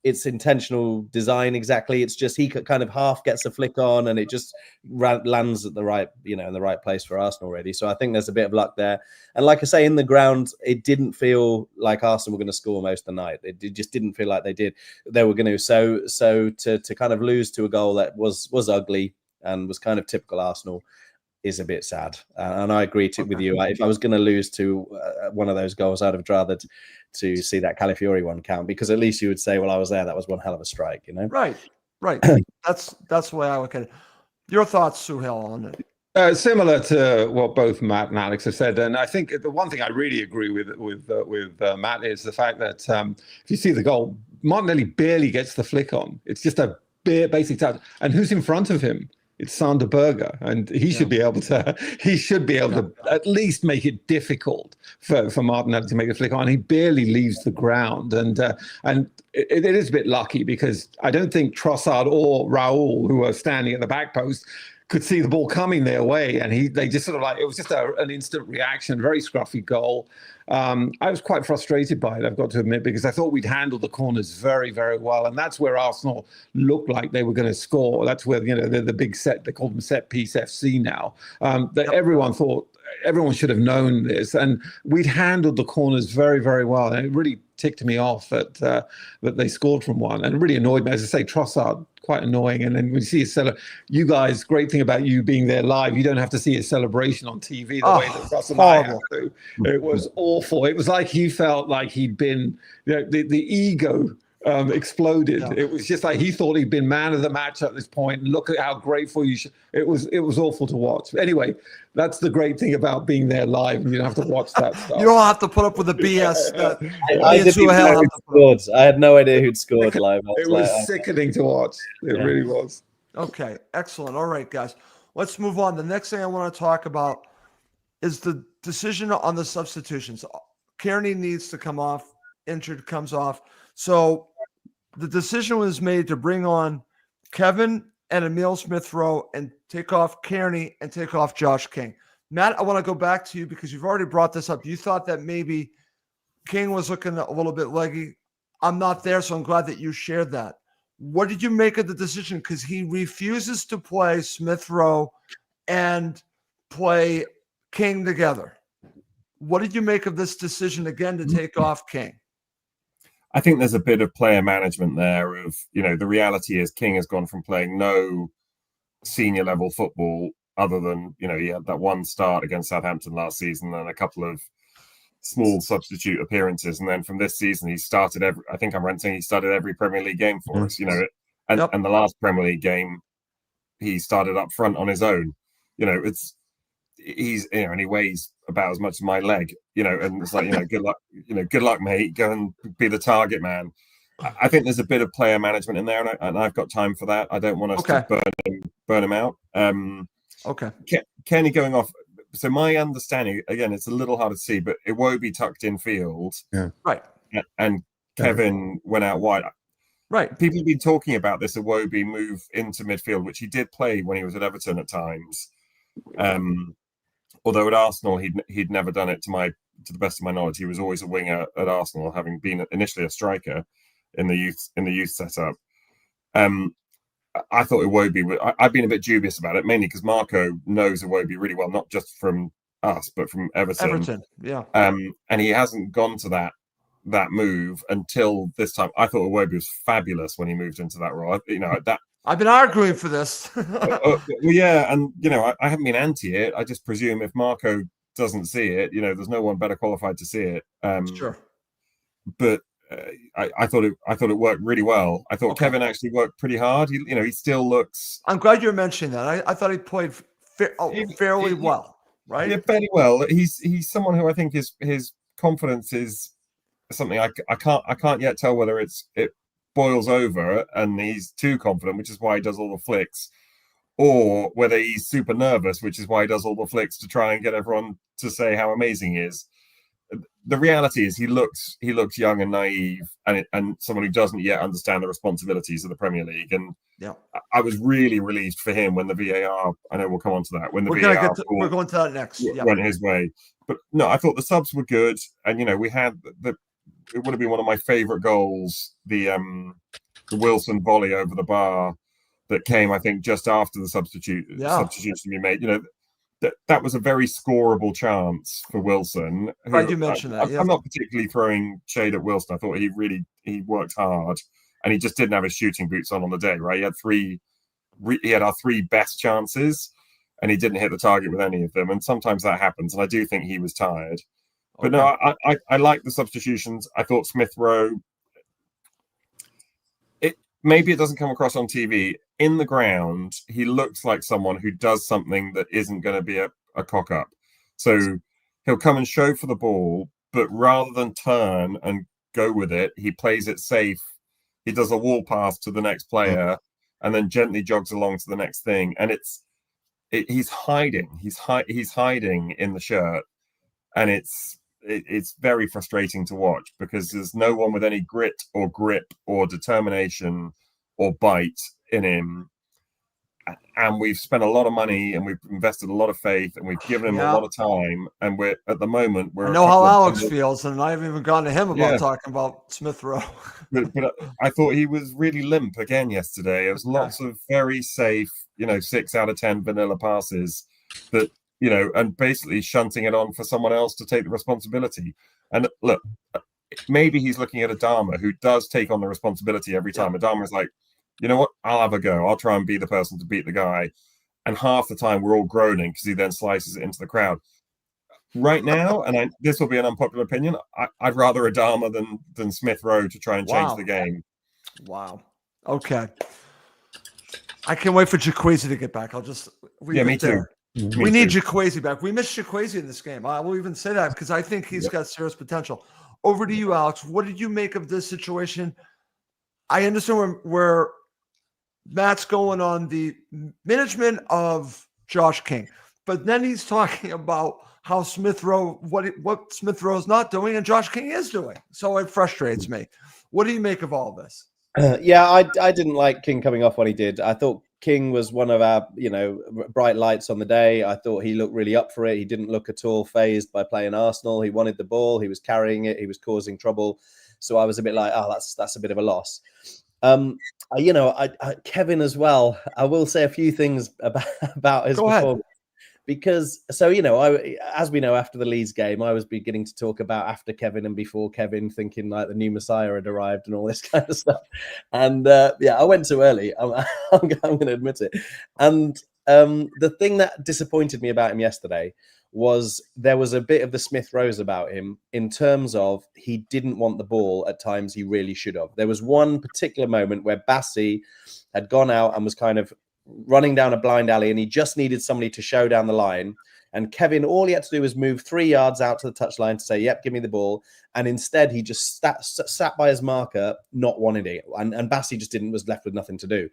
it's intentional design exactly. It's just he kind of half gets a flick on, and it just lands at the right, in the right place for Arsenal, really. So I think there's a bit of luck there. And like I say, in the ground, it didn't feel like Arsenal were going to score most of the night. It just didn't feel like they were going to. So to kind of lose to a goal that was ugly and was kind of typical Arsenal is a bit sad. And I agree with you. If I was going to lose to one of those goals, I'd have rather to see that Calafiori one count, because at least you would say, well, I was there. That was one hell of a strike, Right. That's the way I look at it. Your thoughts, Suhail, on it? Similar to what both Matt and Alex have said, and I think the one thing I really agree with Matt is the fact that if you see the goal, Martinelli barely gets the flick on. It's just a basic touch, and who's in front of him? It's Sander Berge, and he should be able to. He should be able to at least make it difficult for Martinelli to make a flick on. He barely leaves the ground, and it is a bit lucky, because I don't think Trossard or Raul, who are standing at the back post, could see the ball coming their way, and they just sort of it was just an instant reaction, very scruffy goal. I was quite frustrated by it, I've got to admit, because I thought we'd handled the corners very, very well, and that's where Arsenal looked like they were going to score. That's where the big set, they call them set piece FC now. Everyone should have known this, and we'd handled the corners very, very well, and it really ticked me off that they scored from one, and it really annoyed me. As I say, Trossard, quite annoying. And then when you see you guys, great thing about you being there live, you don't have to see a celebration on TV the way that Russ and I have to. It was awful. It was like he felt like he'd been, the ego exploded. Yeah. It was just like he thought he'd been man of the match at this point. And look at how grateful you should. It was awful to watch. Anyway, that's the great thing about being there live, and you don't have to watch that stuff. You don't have to put up with the BS. I had no idea who'd scored live. It was sickening to watch. It really was. Okay, excellent. All right, guys, let's move on. The next thing I want to talk about is the decision on the substitutions. Kearney needs to come off. Injured, comes off. So the decision was made to bring on Kevin and Emile Smith-Rowe and take off Kearney and take off Josh King. Matt, I want to go back to you because you've already brought this up. You thought that maybe King was looking a little bit leggy. I'm not there, so I'm glad that you shared that. What did you make of the decision? Because he refuses to play Smith-Rowe and play King together. What did you make of this decision again to take off King? I think there's a bit of player management there of, the reality is King has gone from playing no senior level football other than, he had that one start against Southampton last season and a couple of small substitute appearances. And then from this season, he started he started every Premier League game for us, and the last Premier League game, he started up front on his own. He's and he weighs about as much as my leg, and it's like, good luck, mate. Go and be the target man. I think there's a bit of player management in there, and I've got time for that. I don't want us to burn him out. Okay. Kenny going off. So my understanding, again, it's a little hard to see, but Iwobi tucked in field. Yeah. Right. And Kevin went out wide. Right. People have been talking about this Iwobi move into midfield, which he did play when he was at Everton at times. Although at Arsenal, he'd never done it to the best of my knowledge. He was always a winger at Arsenal, having been initially a striker in the youth setup. I thought Iwobi. I've been a bit dubious about it, mainly because Marco knows Iwobi really well, not just from us, but from Everton. Yeah. And he hasn't gone to that move until this time. I thought Iwobi was fabulous when he moved into that role. That. I've been arguing for this. Well, yeah, and I haven't been anti it. I just presume if Marco doesn't see it, there's no one better qualified to see it. Sure. But I thought it worked really well. I thought Kevin actually worked pretty hard. He still looks. I'm glad you're mentioning that. I thought he played fairly well, right? Yeah, fairly well. He's someone who I think his confidence is something I can't yet tell whether it boils over and he's too confident, which is why he does all the flicks, or whether he's super nervous, which is why he does all the flicks to try and get everyone to say how amazing he is. The reality is he looks young and naive and someone who doesn't yet understand the responsibilities of the Premier League. And I was really relieved for him when the VAR, I know we'll come on to that, when the VAR we're going to that next. Went his way. But no, I thought the subs were good. And, we had it would have been one of my favourite goals. The Wilson volley over the bar that came, I think, just after the substitution we made. You know, that was a very scoreable chance for Wilson. Right, you mentioned that. I'm not particularly throwing shade at Wilson. I thought he worked hard, and he just didn't have his shooting boots on the day. Right, he had our three best chances, and he didn't hit the target with any of them. And sometimes that happens, and I do think he was tired. But no, I like the substitutions. I thought Smith Rowe. Maybe it doesn't come across on TV. In the ground, he looks like someone who does something that isn't going to be a cock up. So he'll come and show for the ball, but rather than turn and go with it, he plays it safe. He does a wall pass to the next player and then gently jogs along to the next thing. And he's hiding. He's hiding in the shirt, and it's very frustrating to watch because there's no one with any grit or grip or determination or bite in him. And we've spent a lot of money and we've invested a lot of faith and we've given him a lot of time. And we're at the moment, I know how Alex feels, and I haven't even gone to him about talking about Smith Rowe. but I thought he was really limp again yesterday. It was lots of very safe, 6 out of 10 vanilla passes that, and basically shunting it on for someone else to take the responsibility. And look, maybe he's looking at Adama, who does take on the responsibility every time. Adama is like, you know what? I'll have a go. I'll try and be the person to beat the guy. And half the time we're all groaning because he then slices it into the crowd. Right now, and this will be an unpopular opinion, I'd rather Adama than Smith Rowe to try and change the game. Wow. Okay. I can't wait for Jaquazi to get back. I'll just me too. We need Jaquazi back. We missed Jaquazi in this game. I will even say that because I think he's got serious potential. Over to you, Alex. What did you make of this situation? I understand where Matt's going on the management of Josh King, but then he's talking about how Smith Rowe, what Smith Rowe is not doing and Josh King is doing. So it frustrates me. What do you make of all this? I didn't like King coming off when he did. I thought King was one of our, bright lights on the day. I thought he looked really up for it. He didn't look at all phased by playing Arsenal. He wanted the ball. He was carrying it. He was causing trouble. So I was a bit like, that's a bit of a loss. Kevin as well. I will say a few things about his performance. Because, as we know, after the Leeds game, I was beginning to talk about after Kevin and before Kevin, thinking like the new Messiah had arrived and all this kind of stuff. And I went too early. I'm going to admit it. And the thing that disappointed me about him yesterday was there was a bit of the Smith Rose about him in terms of he didn't want the ball at times he really should have. There was one particular moment where Bassi had gone out and was kind of running down a blind alley and he just needed somebody to show down the line. And Kevin, all he had to do was move 3 yards out to the touchline to say, yep, give me the ball. And instead, he just sat by his marker, not wanting it. And Bassi just was left with nothing to do.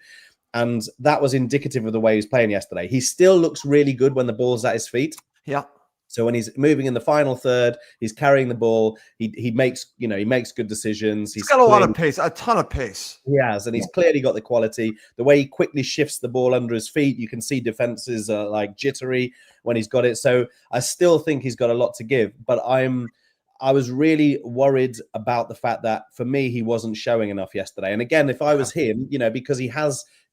And that was indicative of the way he was playing yesterday. He still looks really good when the ball's at his feet. Yeah. So when he's moving in the final third, he's carrying the ball. He makes good decisions. He's got a lot of pace, a ton of pace. He has, and he's clearly got the quality. The way he quickly shifts the ball under his feet, you can see defenses are like jittery when he's got it. So I still think he's got a lot to give. But I was really worried about the fact that for me he wasn't showing enough yesterday. And again, if I was him, because he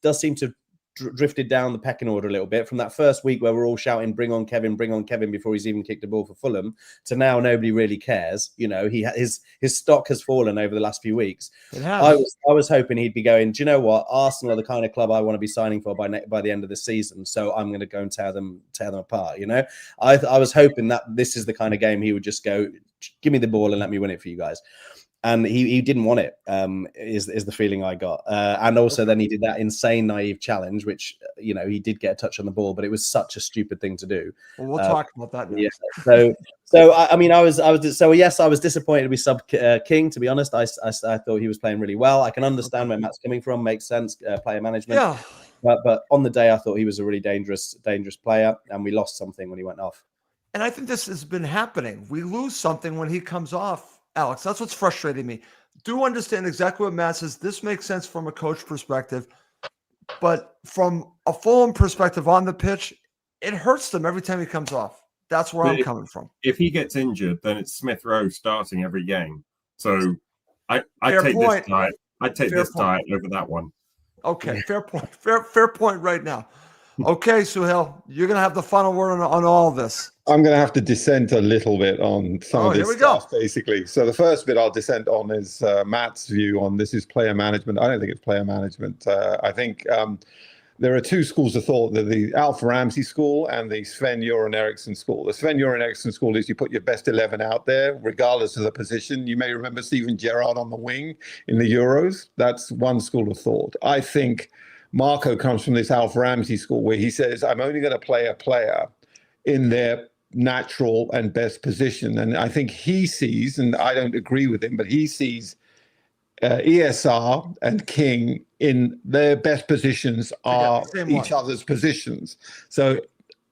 does seem to drifted down the pecking order a little bit from that first week where we're all shouting bring on Kevin before he's even kicked a ball for Fulham to now nobody really cares. His stock has fallen over the last few weeks. It has. I was hoping he'd be going, do you know what, Arsenal are the kind of club I want to be signing for by the end of the season, so I'm going to go and tear them apart. I was hoping that this is the kind of game he would just go, give me the ball and let me win it for you guys. And he didn't want it, is the feeling I got. And also then he did that insane naive challenge, which, he did get a touch on the ball, but it was such a stupid thing to do. Well, we'll talk about that next. Yeah. I was disappointed with sub King, to be honest. I thought he was playing really well. I can understand where Matt's coming from. Makes sense, player management. Yeah. But on the day, I thought he was a really dangerous player, and we lost something when he went off. And I think this has been happening. We lose something when he comes off. Alex, that's what's frustrating me. Do understand exactly what Matt says. This makes sense from a coach perspective, but from a Fulham perspective on the pitch, it hurts them every time he comes off. That's where I'm coming from. If he gets injured, then it's Smith Rowe starting every game. So I Fair take point. this diet. I take Fair this point. diet over that one. Okay, fair point. Fair point right now. Okay, Suhail, you're going to have the final word on all of this. I'm going to have to dissent a little bit on some of here this we go. stuff, basically. So the first bit I'll dissent on is Matt's view on this is player management. I don't think it's player management. I think there are two schools of thought: the Alf Ramsey school and the Sven-Göran Eriksson school. The Sven-Göran Eriksson school is you put your best 11 out there, regardless of the position. You may remember Steven Gerrard on the wing in the Euros. That's one school of thought. I think Marco comes from this Alf Ramsey school where he says, I'm only going to play a player in their natural and best position. And I think he sees, and I don't agree with him, but he sees ESR and King in their best positions are each other's positions. So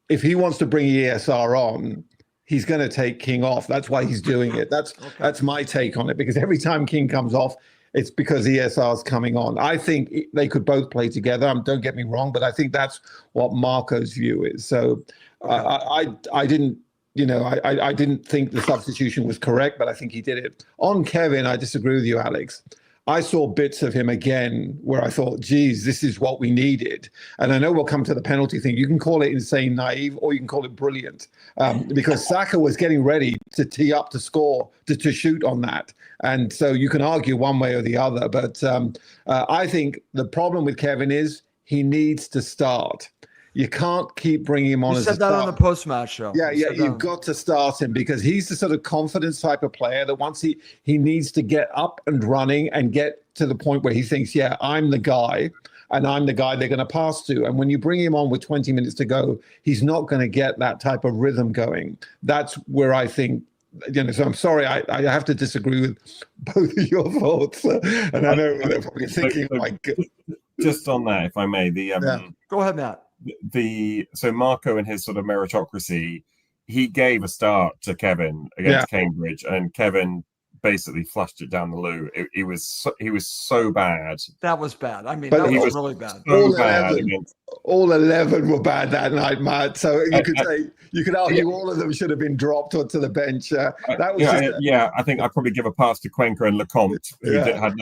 if he wants to bring ESR on, he's going to take King off. That's why he's doing it. That's my take on it, because every time King comes off, it's because ESR is coming on. I think they could both play together. Don't get me wrong, but I think that's what Marco's view is. So I didn't, I didn't think the substitution was correct, but I think he did it. On Kevin, I disagree with you, Alex. I saw bits of him again where I thought, geez, this is what we needed. And I know we'll come to the penalty thing. You can call it insane, naive, or you can call it brilliant, because Saka was getting ready to tee up to score, to shoot on that. And so you can argue one way or the other. But I think the problem with Kevin is he needs to start. You can't keep bringing him on. You as said that on the post-match show. Yeah, you've got to start him, because he's the sort of confidence type of player that once he needs to get up and running and get to the point where he thinks, yeah, I'm the guy, and I'm the guy they're going to pass to. And when you bring him on with 20 minutes to go, he's not going to get that type of rhythm going. That's where I think, so I'm sorry, I have to disagree with both of your thoughts. And I know they're probably thinking, oh my God. Just on that, if I may, Go ahead, Matt. So Marco and his sort of meritocracy, he gave a start to Kevin against Cambridge, and Kevin basically flushed it down the loo. He was so bad. That was bad. I mean, that was really bad. All 11 were bad that night, Matt. So you could argue all of them should have been dropped onto the bench. That was I think I'd probably give a pass to Cuenca and Lecomte, who had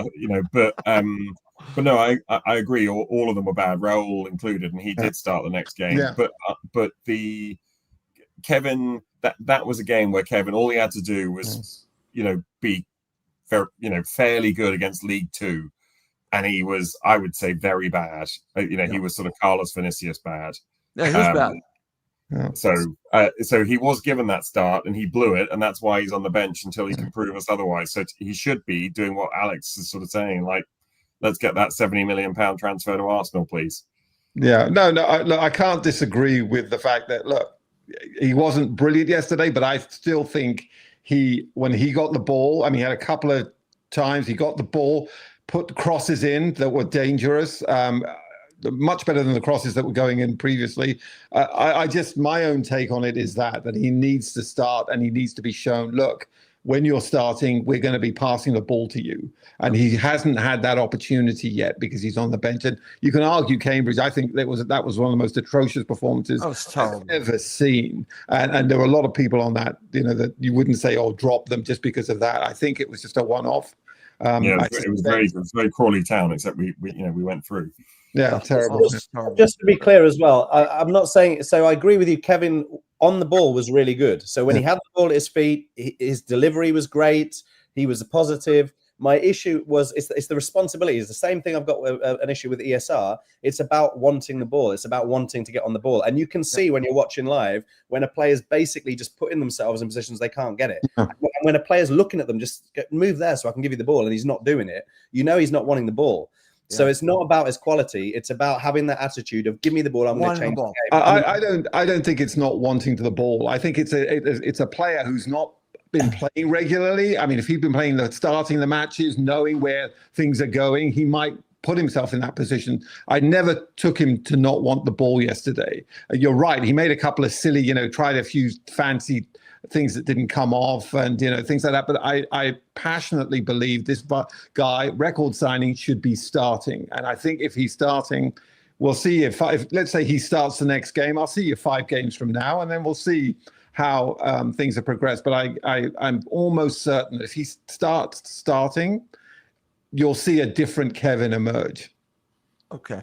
but no, I agree. All of them were bad, Raul included, and he did start the next game. Yeah. But the Kevin, that was a game where Kevin, all he had to do was be fairly good against League Two, and he was, I would say, very bad. He was sort of Carlos Vinicius bad. Yeah, he was bad. Yeah. So he was given that start and he blew it, and that's why he's on the bench until he can prove us otherwise. So he should be doing what Alex is sort of saying, like, let's get that £70 million transfer to Arsenal, please. Yeah, no, I can't disagree with the fact that, look, he wasn't brilliant yesterday, but I still think when he got the ball, I mean, he had a couple of times he got the ball, put crosses in that were dangerous, much better than the crosses that were going in previously. My own take on it is that he needs to start and he needs to be shown, look, when you're starting, we're going to be passing the ball to you. And he hasn't had that opportunity yet because he's on the bench. And you can argue Cambridge. I think that was one of the most atrocious performances I've ever seen. And there were a lot of people on that, that you wouldn't say, oh, drop them just because of that. I think it was just a one-off. It was very Crawley Town, except we went through. Yeah, terrible. Just to be clear as well, I'm not saying, so I agree with you, Kevin, on the ball was really good. So when he had the ball at his feet, his delivery was great. He was a positive. My issue was, it's the responsibility. It's the same thing I've got an issue with ESR. It's about wanting the ball. It's about wanting to get on the ball. And you can see when you're watching live, when a player's basically just putting themselves in positions they can't get it. And when a player's looking at them, just move there so I can give you the ball, and he's not doing it, he's not wanting the ball. Yeah. So it's not about his quality. It's about having that attitude of give me the ball. I'm going to change the game. I don't think it's not wanting to the ball. I think it's a player who's not been playing regularly. I mean, if he'd been playing starting the matches, knowing where things are going, he might put himself in that position. I never took him to not want the ball yesterday. You're right. He made a couple of silly, tried a few fancy things that didn't come off and, things like that. But I passionately believe this guy, record signing, should be starting. And I think if he's starting, we'll see if let's say he starts the next game, I'll see you 5 games from now, and then we'll see how things have progressed. But I'm almost certain that if he starts starting, you'll see a different Kevin emerge. Okay,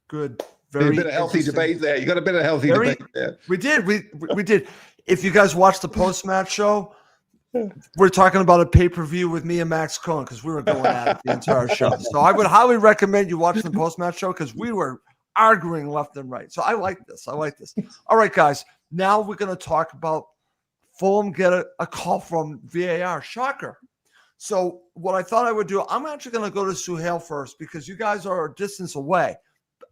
good. There's Very a bit of healthy debate there. You got a bit of healthy debate there. We did. We did. If you guys watched the post-match show, we're talking about a pay-per-view with me and Max Cohen because we were going at it the entire show. So I would highly recommend you watch the post-match show because we were arguing left and right. So I like this. All right, guys. Now we're going to talk about Fulham get a call from VAR. Shocker. So what I thought I would do, I'm actually going to go to Suhail first because you guys are a distance away.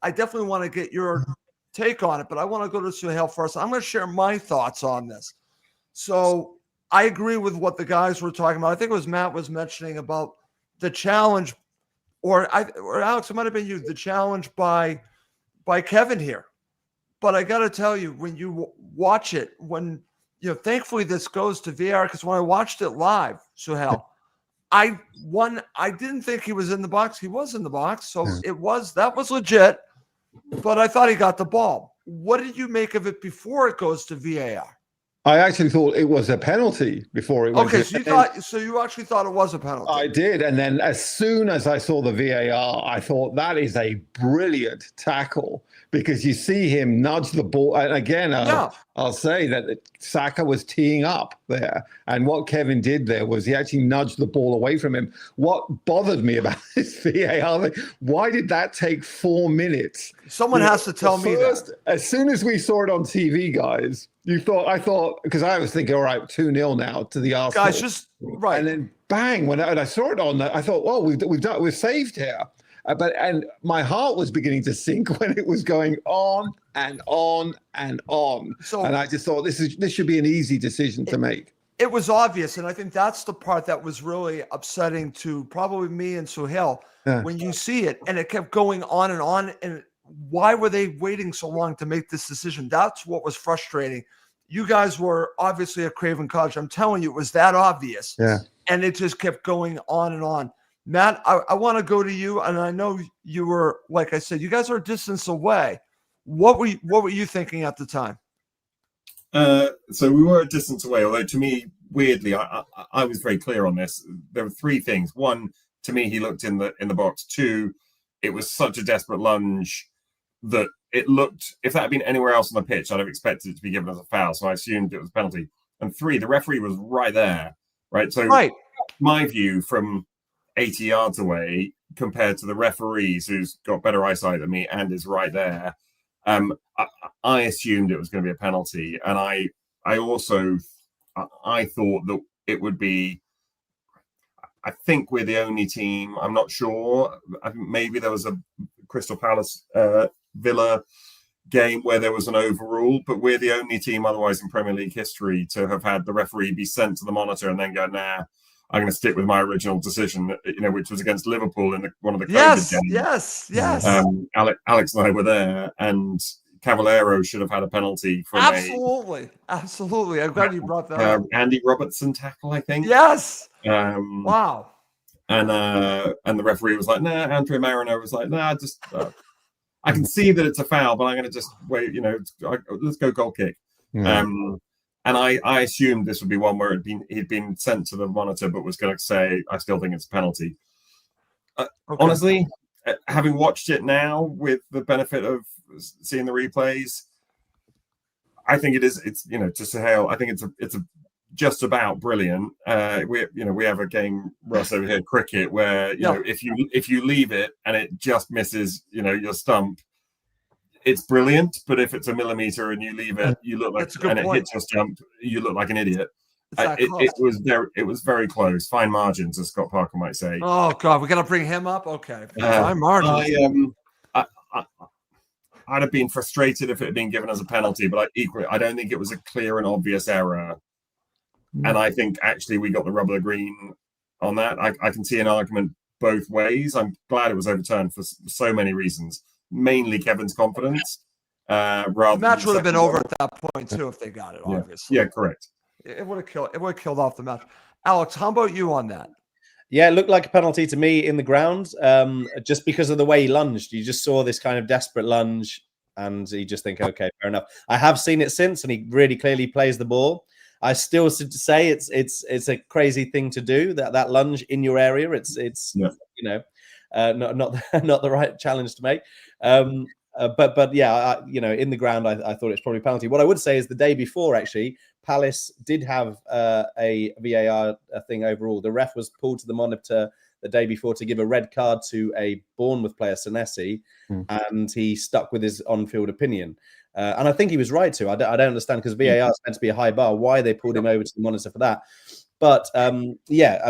I definitely want to get your take on it, but I want to go to Suhail first. I'm going to share my thoughts on this. So I agree with what the guys were talking about. I think it was Matt was mentioning about the challenge, or Alex, it might have been you, the challenge by Kevin here. But I got to tell you, when you watch it, thankfully this goes to VR because when I watched it live, Suhail, I didn't think he was in the box. He was in the box, so that was legit. But I thought he got the ball. What did you make of it before it goes to VAR? I actually thought it was a penalty before it went. Okay, so you actually thought it was a penalty. I did, and then as soon as I saw the VAR, I thought that is a brilliant tackle because you see him nudge the ball. And again, I'll say that Saka was teeing up there, and what Kevin did there was he actually nudged the ball away from him. What bothered me about this VAR, why did that take 4 minutes? Someone has to tell me that. As soon as we saw it on TV, guys, I thought, because I was thinking, all right, 2-0 now to the Arsenal. Guys, just right. And then bang, when I saw it on, I thought, oh, we're saved here. And my heart was beginning to sink when it was going on and on and on. And I just thought this should be an easy decision to make. It was obvious, and I think that's the part that was really upsetting to probably me and Suhail when you see it, and it kept going on, and why were they waiting so long to make this decision? That's what was frustrating. You guys were obviously at Craven Cottage. I'm telling you, it was that obvious. Yeah. And it just kept going on and on. Matt, I want to go to you, and I know you were, like I said, you guys are a distance away. What were you thinking at the time? So we were a distance away, although to me, weirdly, I was very clear on this. There were three things. One, to me, he looked in the box. Two, it was such a desperate lunge that it looked, if that had been anywhere else on the pitch, I'd have expected it to be given as a foul. So I assumed it was a penalty. And three, the referee was right there, right? So my view from 80 yards away compared to the referees who's got better eyesight than me and is right there, I assumed it was going to be a penalty. And I also thought that it would be, I think we're the only team, I'm not sure, I think maybe there was a Crystal Palace Villa game where there was an overrule, but we're the only team otherwise in Premier League history to have had the referee be sent to the monitor and then go, nah, I'm going to stick with my original decision, which was against Liverpool in one of the COVID games. Yes. Alex and I were there, and Cavallero should have had a penalty from absolutely. I'm glad you brought that up. Andy Robertson tackle, I think. Yes. Wow. And the referee was like, nah. Andre Mariner was like, nah, just I can see that it's a foul, but I'm going to just wait. Let's go goal kick. And I assumed this would be one where he'd been sent to the monitor, but was going to say, I still think it's a penalty. Honestly, having watched it now with the benefit of seeing the replays, I think it is. It's to Suhail, I think it's a just about brilliant. We have a game, Russ, over here, cricket, where if you leave it and it just misses your stump, it's brilliant. But if it's a millimeter and you leave it, you look like, and it hits your stump, you look like an idiot. It was very close, fine margins, as Scott Parker might say. Oh God, we're gonna bring him up. Okay, fine margins. I'd have been frustrated if it had been given as a penalty, but I don't think it was a clear and obvious error. And I think actually we got the rub of the green on that. I can see an argument both ways. I'm glad it was overturned for so many reasons, mainly Kevin's confidence. The match would have been over at that point too if they got it. Obviously, yeah, correct. It would have killed off the match. Alex, how about you on that? Yeah, it looked like a penalty to me in the ground, just because of the way he lunged. You just saw this kind of desperate lunge. and you just think, okay, fair enough. I have seen it since, and he really clearly plays the ball. I still say it's a crazy thing to do, that lunge in your area. It's not the right challenge to make. But yeah, in the ground, I thought it's probably penalty. What I would say is the day before, actually, Palace did have a VAR thing overall. The ref was pulled to the monitor the day before to give a red card to a Bournemouth player, Senesi, and he stuck with his on-field opinion. And I think he was right to. I don't understand, because VAR is meant to be a high bar, why they pulled him over to the monitor for that. But I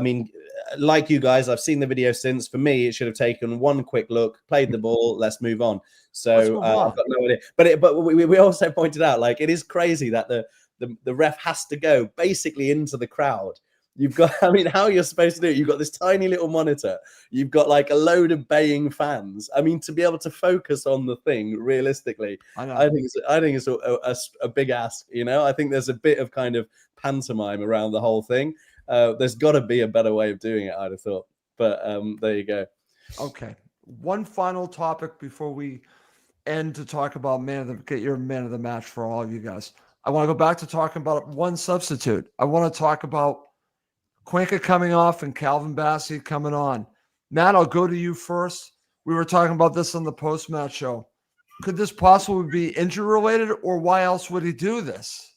mean, like you guys, I've seen the video since. For me, it should have taken one quick look, played the ball, let's move on. So I've got no idea. But we also pointed out, like, it is crazy that the ref has to go basically into the crowd. You've got, I mean, how you're supposed to do it? You've got this tiny little monitor. You've got like a load of baying fans. I mean, to be able to focus on the thing realistically, I think it's a big ask. I think there's a bit of kind of pantomime around the whole thing. There's got to be a better way of doing it, I'd have thought. But there you go. Okay, one final topic before we end to talk about get your man of the match for all of you guys. I want to go back to talking about one substitute. I want to talk about Cuenca coming off and Calvin Bassey coming on. Matt, I'll go to you first. We were talking about this on the post-match show. Could this possibly be injury-related, or why else would he do this?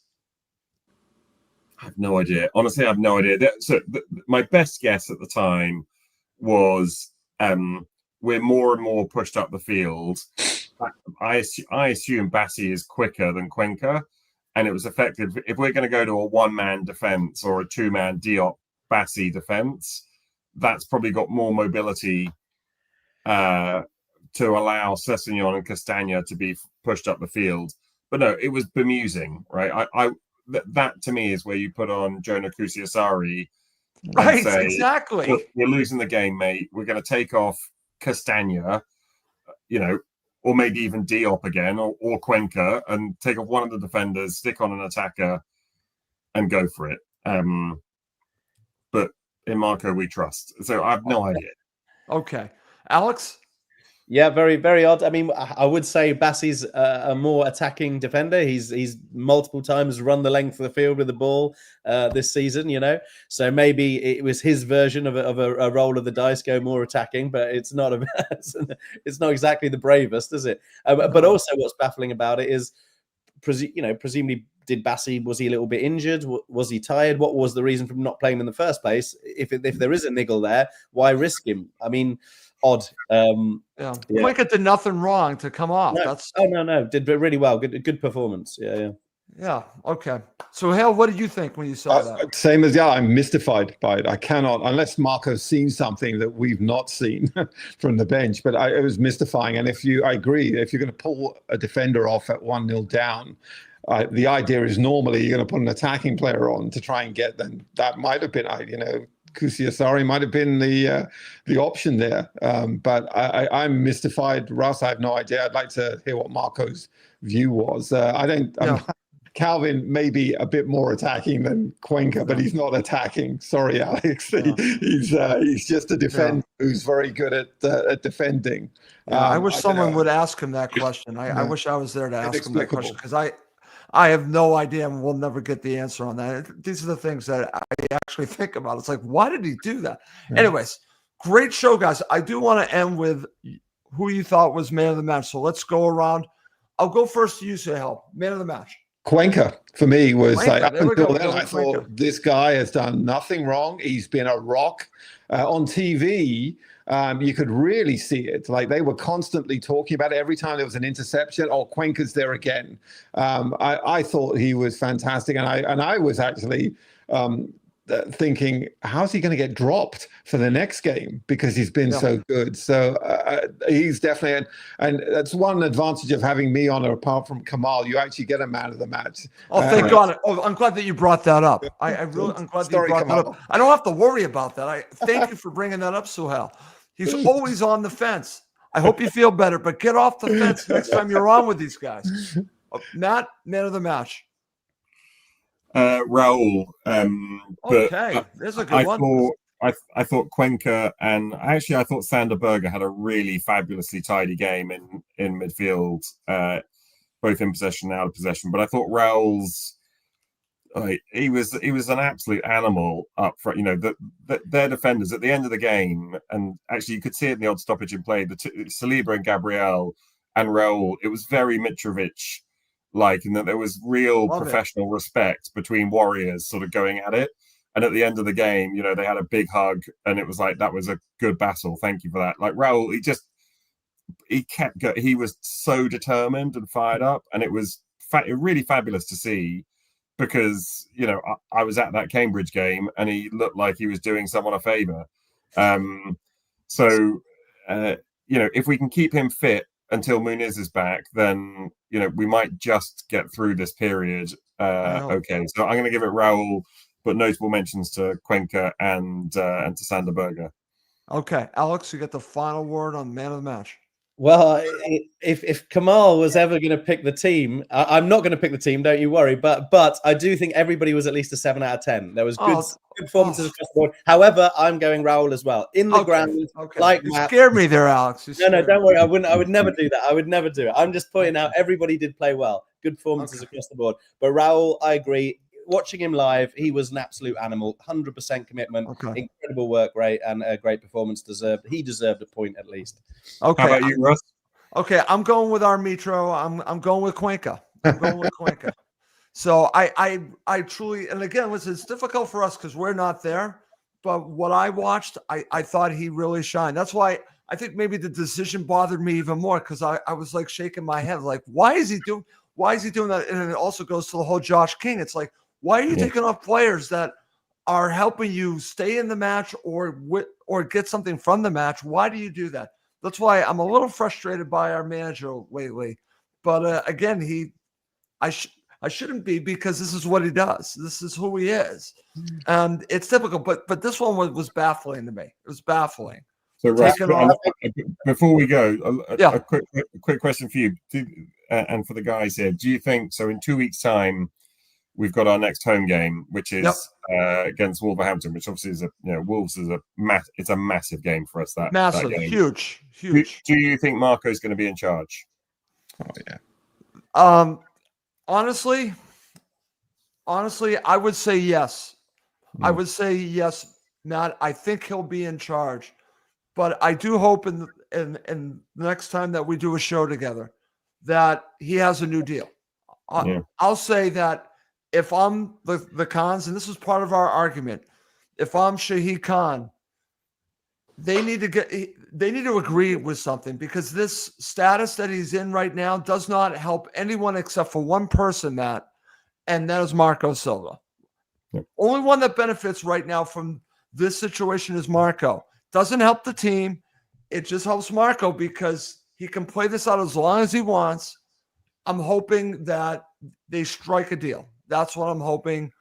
I have no idea. Honestly, I have no idea. My best guess at the time was we're more and more pushed up the field. I assume Bassey is quicker than Cuenca, and it was effective. If we're going to go to a one-man defense or a two-man Diop Bassey defense, that's probably got more mobility to allow Sessegnon and Castagna to be pushed up the field. But no, it was bemusing, right? That to me is where you put on Jonah Kusiasari, right? Say, exactly. You're losing the game, mate. We're going to take off Castagna, or maybe even Diop again, or Cuenca, and take off one of the defenders, stick on an attacker, and go for it. But in Marco, we trust. So I have no idea. Okay. Alex? Yeah, very, very odd. I mean, I would say Bassey's a more attacking defender. He's multiple times run the length of the field with the ball this season, So maybe it was his version of a roll of the dice, go more attacking, but it's not it's not exactly the bravest, is it? But also, what's baffling about it is, presumably, was he a little bit injured? Was he tired? What was the reason for not playing in the first place? If there is a niggle there, why risk him? I mean, odd. Cuenca did nothing wrong to come off. No. Did really well. Good performance. Yeah. Okay. So, Hale, what did you think when you saw that? Same as I'm mystified by it. I cannot, unless Marco's seen something that we've not seen from the bench. But it was mystifying. And I agree, if you're going to pull a defender off at 1-0 down, the idea is normally you're going to put an attacking player on to try and get them. That might have been, Kusiasari might have been the option there. But I'm mystified. Russ, I have no idea. I'd like to hear what Marco's view was. Calvin may be a bit more attacking than Cuenca, but he's not attacking. Sorry, Alex. He's just a defender who's very good at defending. I wish someone would ask him that question. I wish I was there to ask him that question, because I have no idea, and we'll never get the answer on that. These are the things that I actually think about. It's like, why did he do that? Yeah. Anyways, great show, guys. I do want to end with who you thought was man of the match. So let's go around. I'll go first to you, Sahel. Man of the match. Cuenca, for me, was up until then, I thought this guy has done nothing wrong. He's been a rock. On TV, you could really see it. Like, they were constantly talking about it. Every time there was an interception, Cuenca's there again. I thought he was fantastic. And I was actually thinking, how's he going to get dropped for the next game? Because he's been so good. So he's definitely, and that's one advantage of having me on, apart from Kamal, you actually get a man of the match. Oh, thank God. Oh, I'm glad that you brought that up. I'm glad that you brought that up. I don't have to worry about that. Thank you for bringing that up, Suhail. He's always on the fence. I hope you feel better, but get off the fence next time you're on with these guys. Matt, man of the match. Raul. Okay, there's a good one. I thought Cuenca, and actually I thought Sander Berger had a really fabulously tidy game in midfield. both in possession and out of possession. But I thought Raul's, he was an absolute animal up front. You know, their defenders at the end of the game, and actually you could see it in the odd stoppage in play. Saliba and Gabriel and Raul, it was very Mitrovic-like, in that there was real professional respect between warriors, sort of going at it. And at the end of the game, you know, they had a big hug, and it was like, that was a good battle. Thank you for that. Like Raul, he kept going. He was so determined and fired up, and it was really fabulous to see. Because, you know, I was at that Cambridge game and he looked like he was doing someone a favour. So, you know, if we can keep him fit until Muniz is back, then, you know, we might just get through this period. Okay, so I'm going to give it Raul, but notable mentions to Cuenca and to Sander Berge. Okay, Alex, you get the final word on man of the match. Well, if Kamal was ever going to pick the team, I'm not going to pick the team. Don't you worry. But I do think everybody was at least a 7 out of 10. There was good performances across the board. However, I'm going Raul as well in the ground. Like you scared me there, Alex. No, don't worry. I would never do that. I would never do it. I'm just pointing out everybody did play well. Good performances across the board. But Raul, I agree. Watching him live, he was an absolute animal. 100% commitment, incredible work rate, and a great performance. He deserved a point at least. Okay, how about you, Russ? Okay, I'm going with our Mitro. I'm going with Cuenca. So I truly, and again, listen, it's difficult for us because we're not there. But what I watched, I thought he really shined. That's why I think maybe the decision bothered me even more, because I was like shaking my head, like, why is he doing that? And it also goes to the whole Josh King. It's like, why are you taking off players that are helping you stay in the match or get something from the match? Why do you do that? That's why I'm a little frustrated by our manager lately. But again, I shouldn't be, because this is what he does. This is who he is. And it's typical. But this one was baffling to me. It was baffling. So, Russ, before we go, a quick question for you and for the guys here. Do you think, so in 2 weeks' time, we've got our next home game, which is against Wolverhampton, which obviously is Wolves is it's a massive game for us. That game. Huge. Do you think Marco's going to be in charge? Oh yeah. Honestly, I would say yes. I would say yes, Matt. I think he'll be in charge, but I do hope in the next time that we do a show together that he has a new deal. I'll say that. If I'm the Khans, and this is part of our argument, if I'm Shahid Khan, they need to agree with something, because this status that he's in right now does not help anyone except for one person, Matt, and that is Marco Silva. Only one that benefits right now from this situation is Marco. Doesn't help the team. It just helps Marco because he can play this out as long as he wants. I'm hoping that they strike a deal. That's what I'm hoping.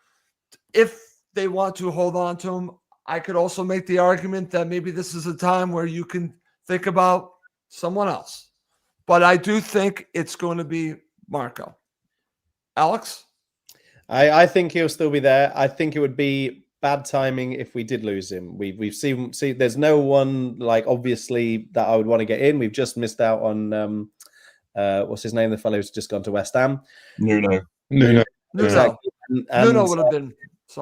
If they want to hold on to him, I could also make the argument that maybe this is a time where you can think about someone else. But I do think it's going to be Marco. Alex? I think he'll still be there. I think it would be bad timing if we did lose him. We've seen there's no one, like, obviously, that I would want to get in. We've just missed out on what's his name? The fellow who's just gone to West Ham. Nuno. Exactly. Nuno would have been.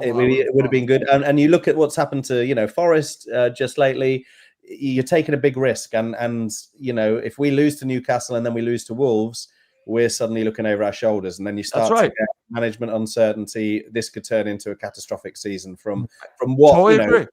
It would have been good. And you look at what's happened to Forest just lately. You're taking a big risk, and if we lose to Newcastle and then we lose to Wolves, we're suddenly looking over our shoulders, and then you start to get management uncertainty. This could turn into a catastrophic season from what totally agree.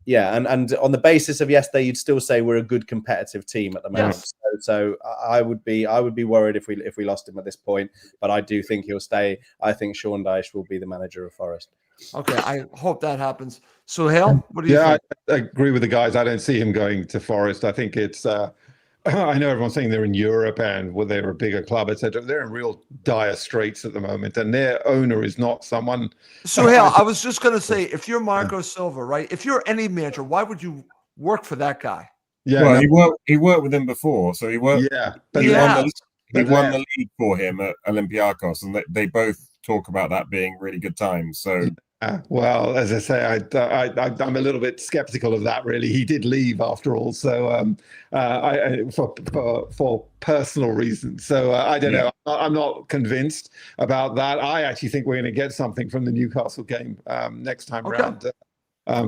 Yeah, and on the basis of yesterday, you'd still say we're a good competitive team at the moment. Yes. So I would be worried if we lost him at this point. But I do think he'll stay. I think Sean Dyche will be the manager of Forest. Okay, I hope that happens. So, Hale, what do you think? I agree with the guys. I don't see him going to Forest. I think it's. I know everyone's saying they're in Europe and they're a bigger club, etc. They're in real dire straits at the moment, and their owner is not someone. So, Hale, I was just going to say, if you're Marco Silva, right? If you're any manager, why would you work for that guy? Yeah, well, he worked with him before, so he worked. Yeah, he won the league for him at Olympiacos, and they both talk about that being really good times. So Well, as I say, I'm a little bit skeptical of that. Really, he did leave after all, so for personal reasons. So I don't know. I'm not convinced about that. I actually think we're going to get something from the Newcastle game next time round.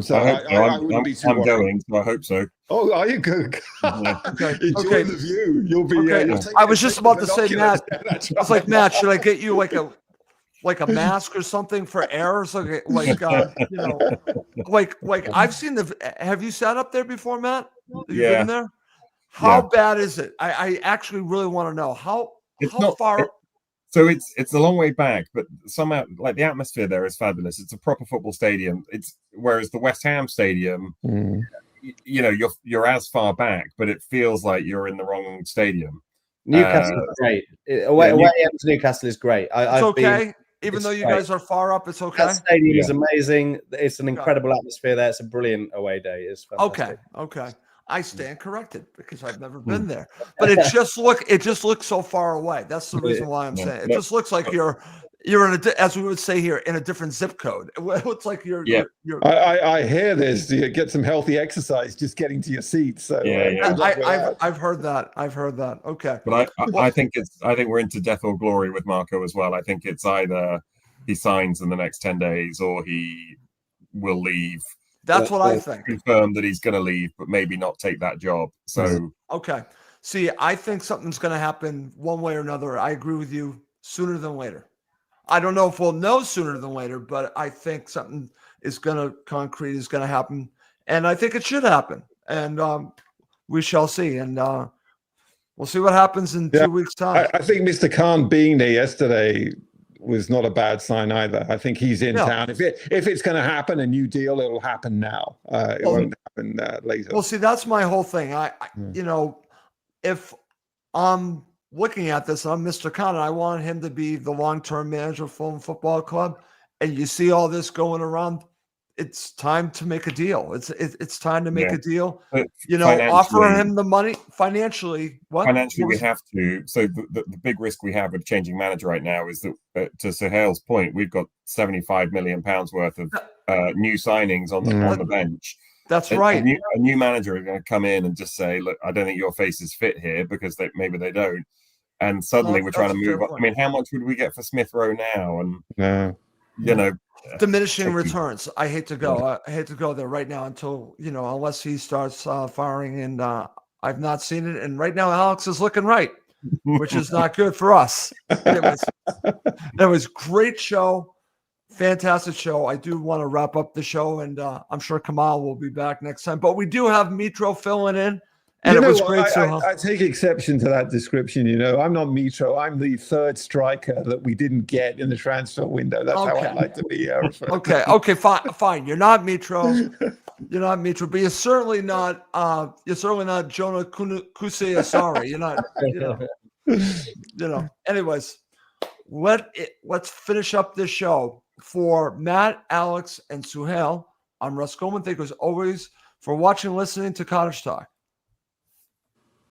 So I wouldn't be too I'm worried. going, so I hope so. Oh, are you good? Enjoy the view. You'll be. You'll take I was just about to say, Matt. That's I was like, Matt, should I get you like a mask or something for air? So like I've seen have you sat up there before, Matt? Have you been there? How bad is it? I actually really want to know how far. So it's a long way back, but somehow like the atmosphere there is fabulous. It's a proper football stadium. Whereas the West Ham stadium, you're as far back, but it feels like you're in the wrong stadium. Newcastle is great. Away to Newcastle is great. It's okay. Even though you guys are far up, it's okay. That stadium is amazing. It's an incredible atmosphere there. It's a brilliant away day. It's fantastic. Okay. I stand corrected because I've never been there. But it just looks so far away. That's the reason why I'm saying it. Just looks like you're in as we would say here, in a different zip code. It looks like you're. I hear this. You get some healthy exercise just getting to your seat. So I've heard that. Okay. But I think we're into death or glory with Marco as well. I think it's either he signs in the next 10 days or he will leave. That's what I think. Confirm that he's going to leave, but maybe not take that job. So okay. See, I think something's going to happen one way or another. I agree with you. Sooner than later. I don't know if we'll know sooner than later, but I think something is going to happen, and I think it should happen. And we shall see. And we'll see what happens in 2 weeks' time. I think Mr. Khan being there yesterday was not a bad sign either. I think he's in town. If it's going to happen, a new deal, it'll happen now. It won't happen later. Well, see, that's my whole thing. If I'm looking at this, I'm Mr. Khan, and I want him to be the long-term manager of Fulham Football Club, and you see all this going around, it's time to make a deal. It's time to make a deal. Offer him the money financially. What? Financially, we have to. So the big risk we have with changing manager right now is that, to Suhail's point, we've got £75 million worth of new signings on the bench. That's right. A new manager is going to come in and just say, "Look, I don't think your face is fit here," because maybe they don't. And suddenly we're trying to move up. I mean, how much would we get for Smith Rowe now? And diminishing returns. I hate to go. I hate to go there right now until unless he starts firing. And I've not seen it. And right now, Alex is looking right, which is not good for us. It was great show, fantastic show. I do want to wrap up the show, and I'm sure Kamal will be back next time. But we do have Mitro filling in. And it was great. I take exception to that description. I'm not Mitro. I'm the third striker that we didn't get in the transfer window. That's how I like to be referred. Okay, fine. You're not Mitro. You're not Mitro, but you're certainly not. Jonah Kusei. You're not. Anyways, let's finish up this show for Matt, Alex, and Suhail. I'm Russ Goldman. Thank you as always for watching and listening to Cottage Talk.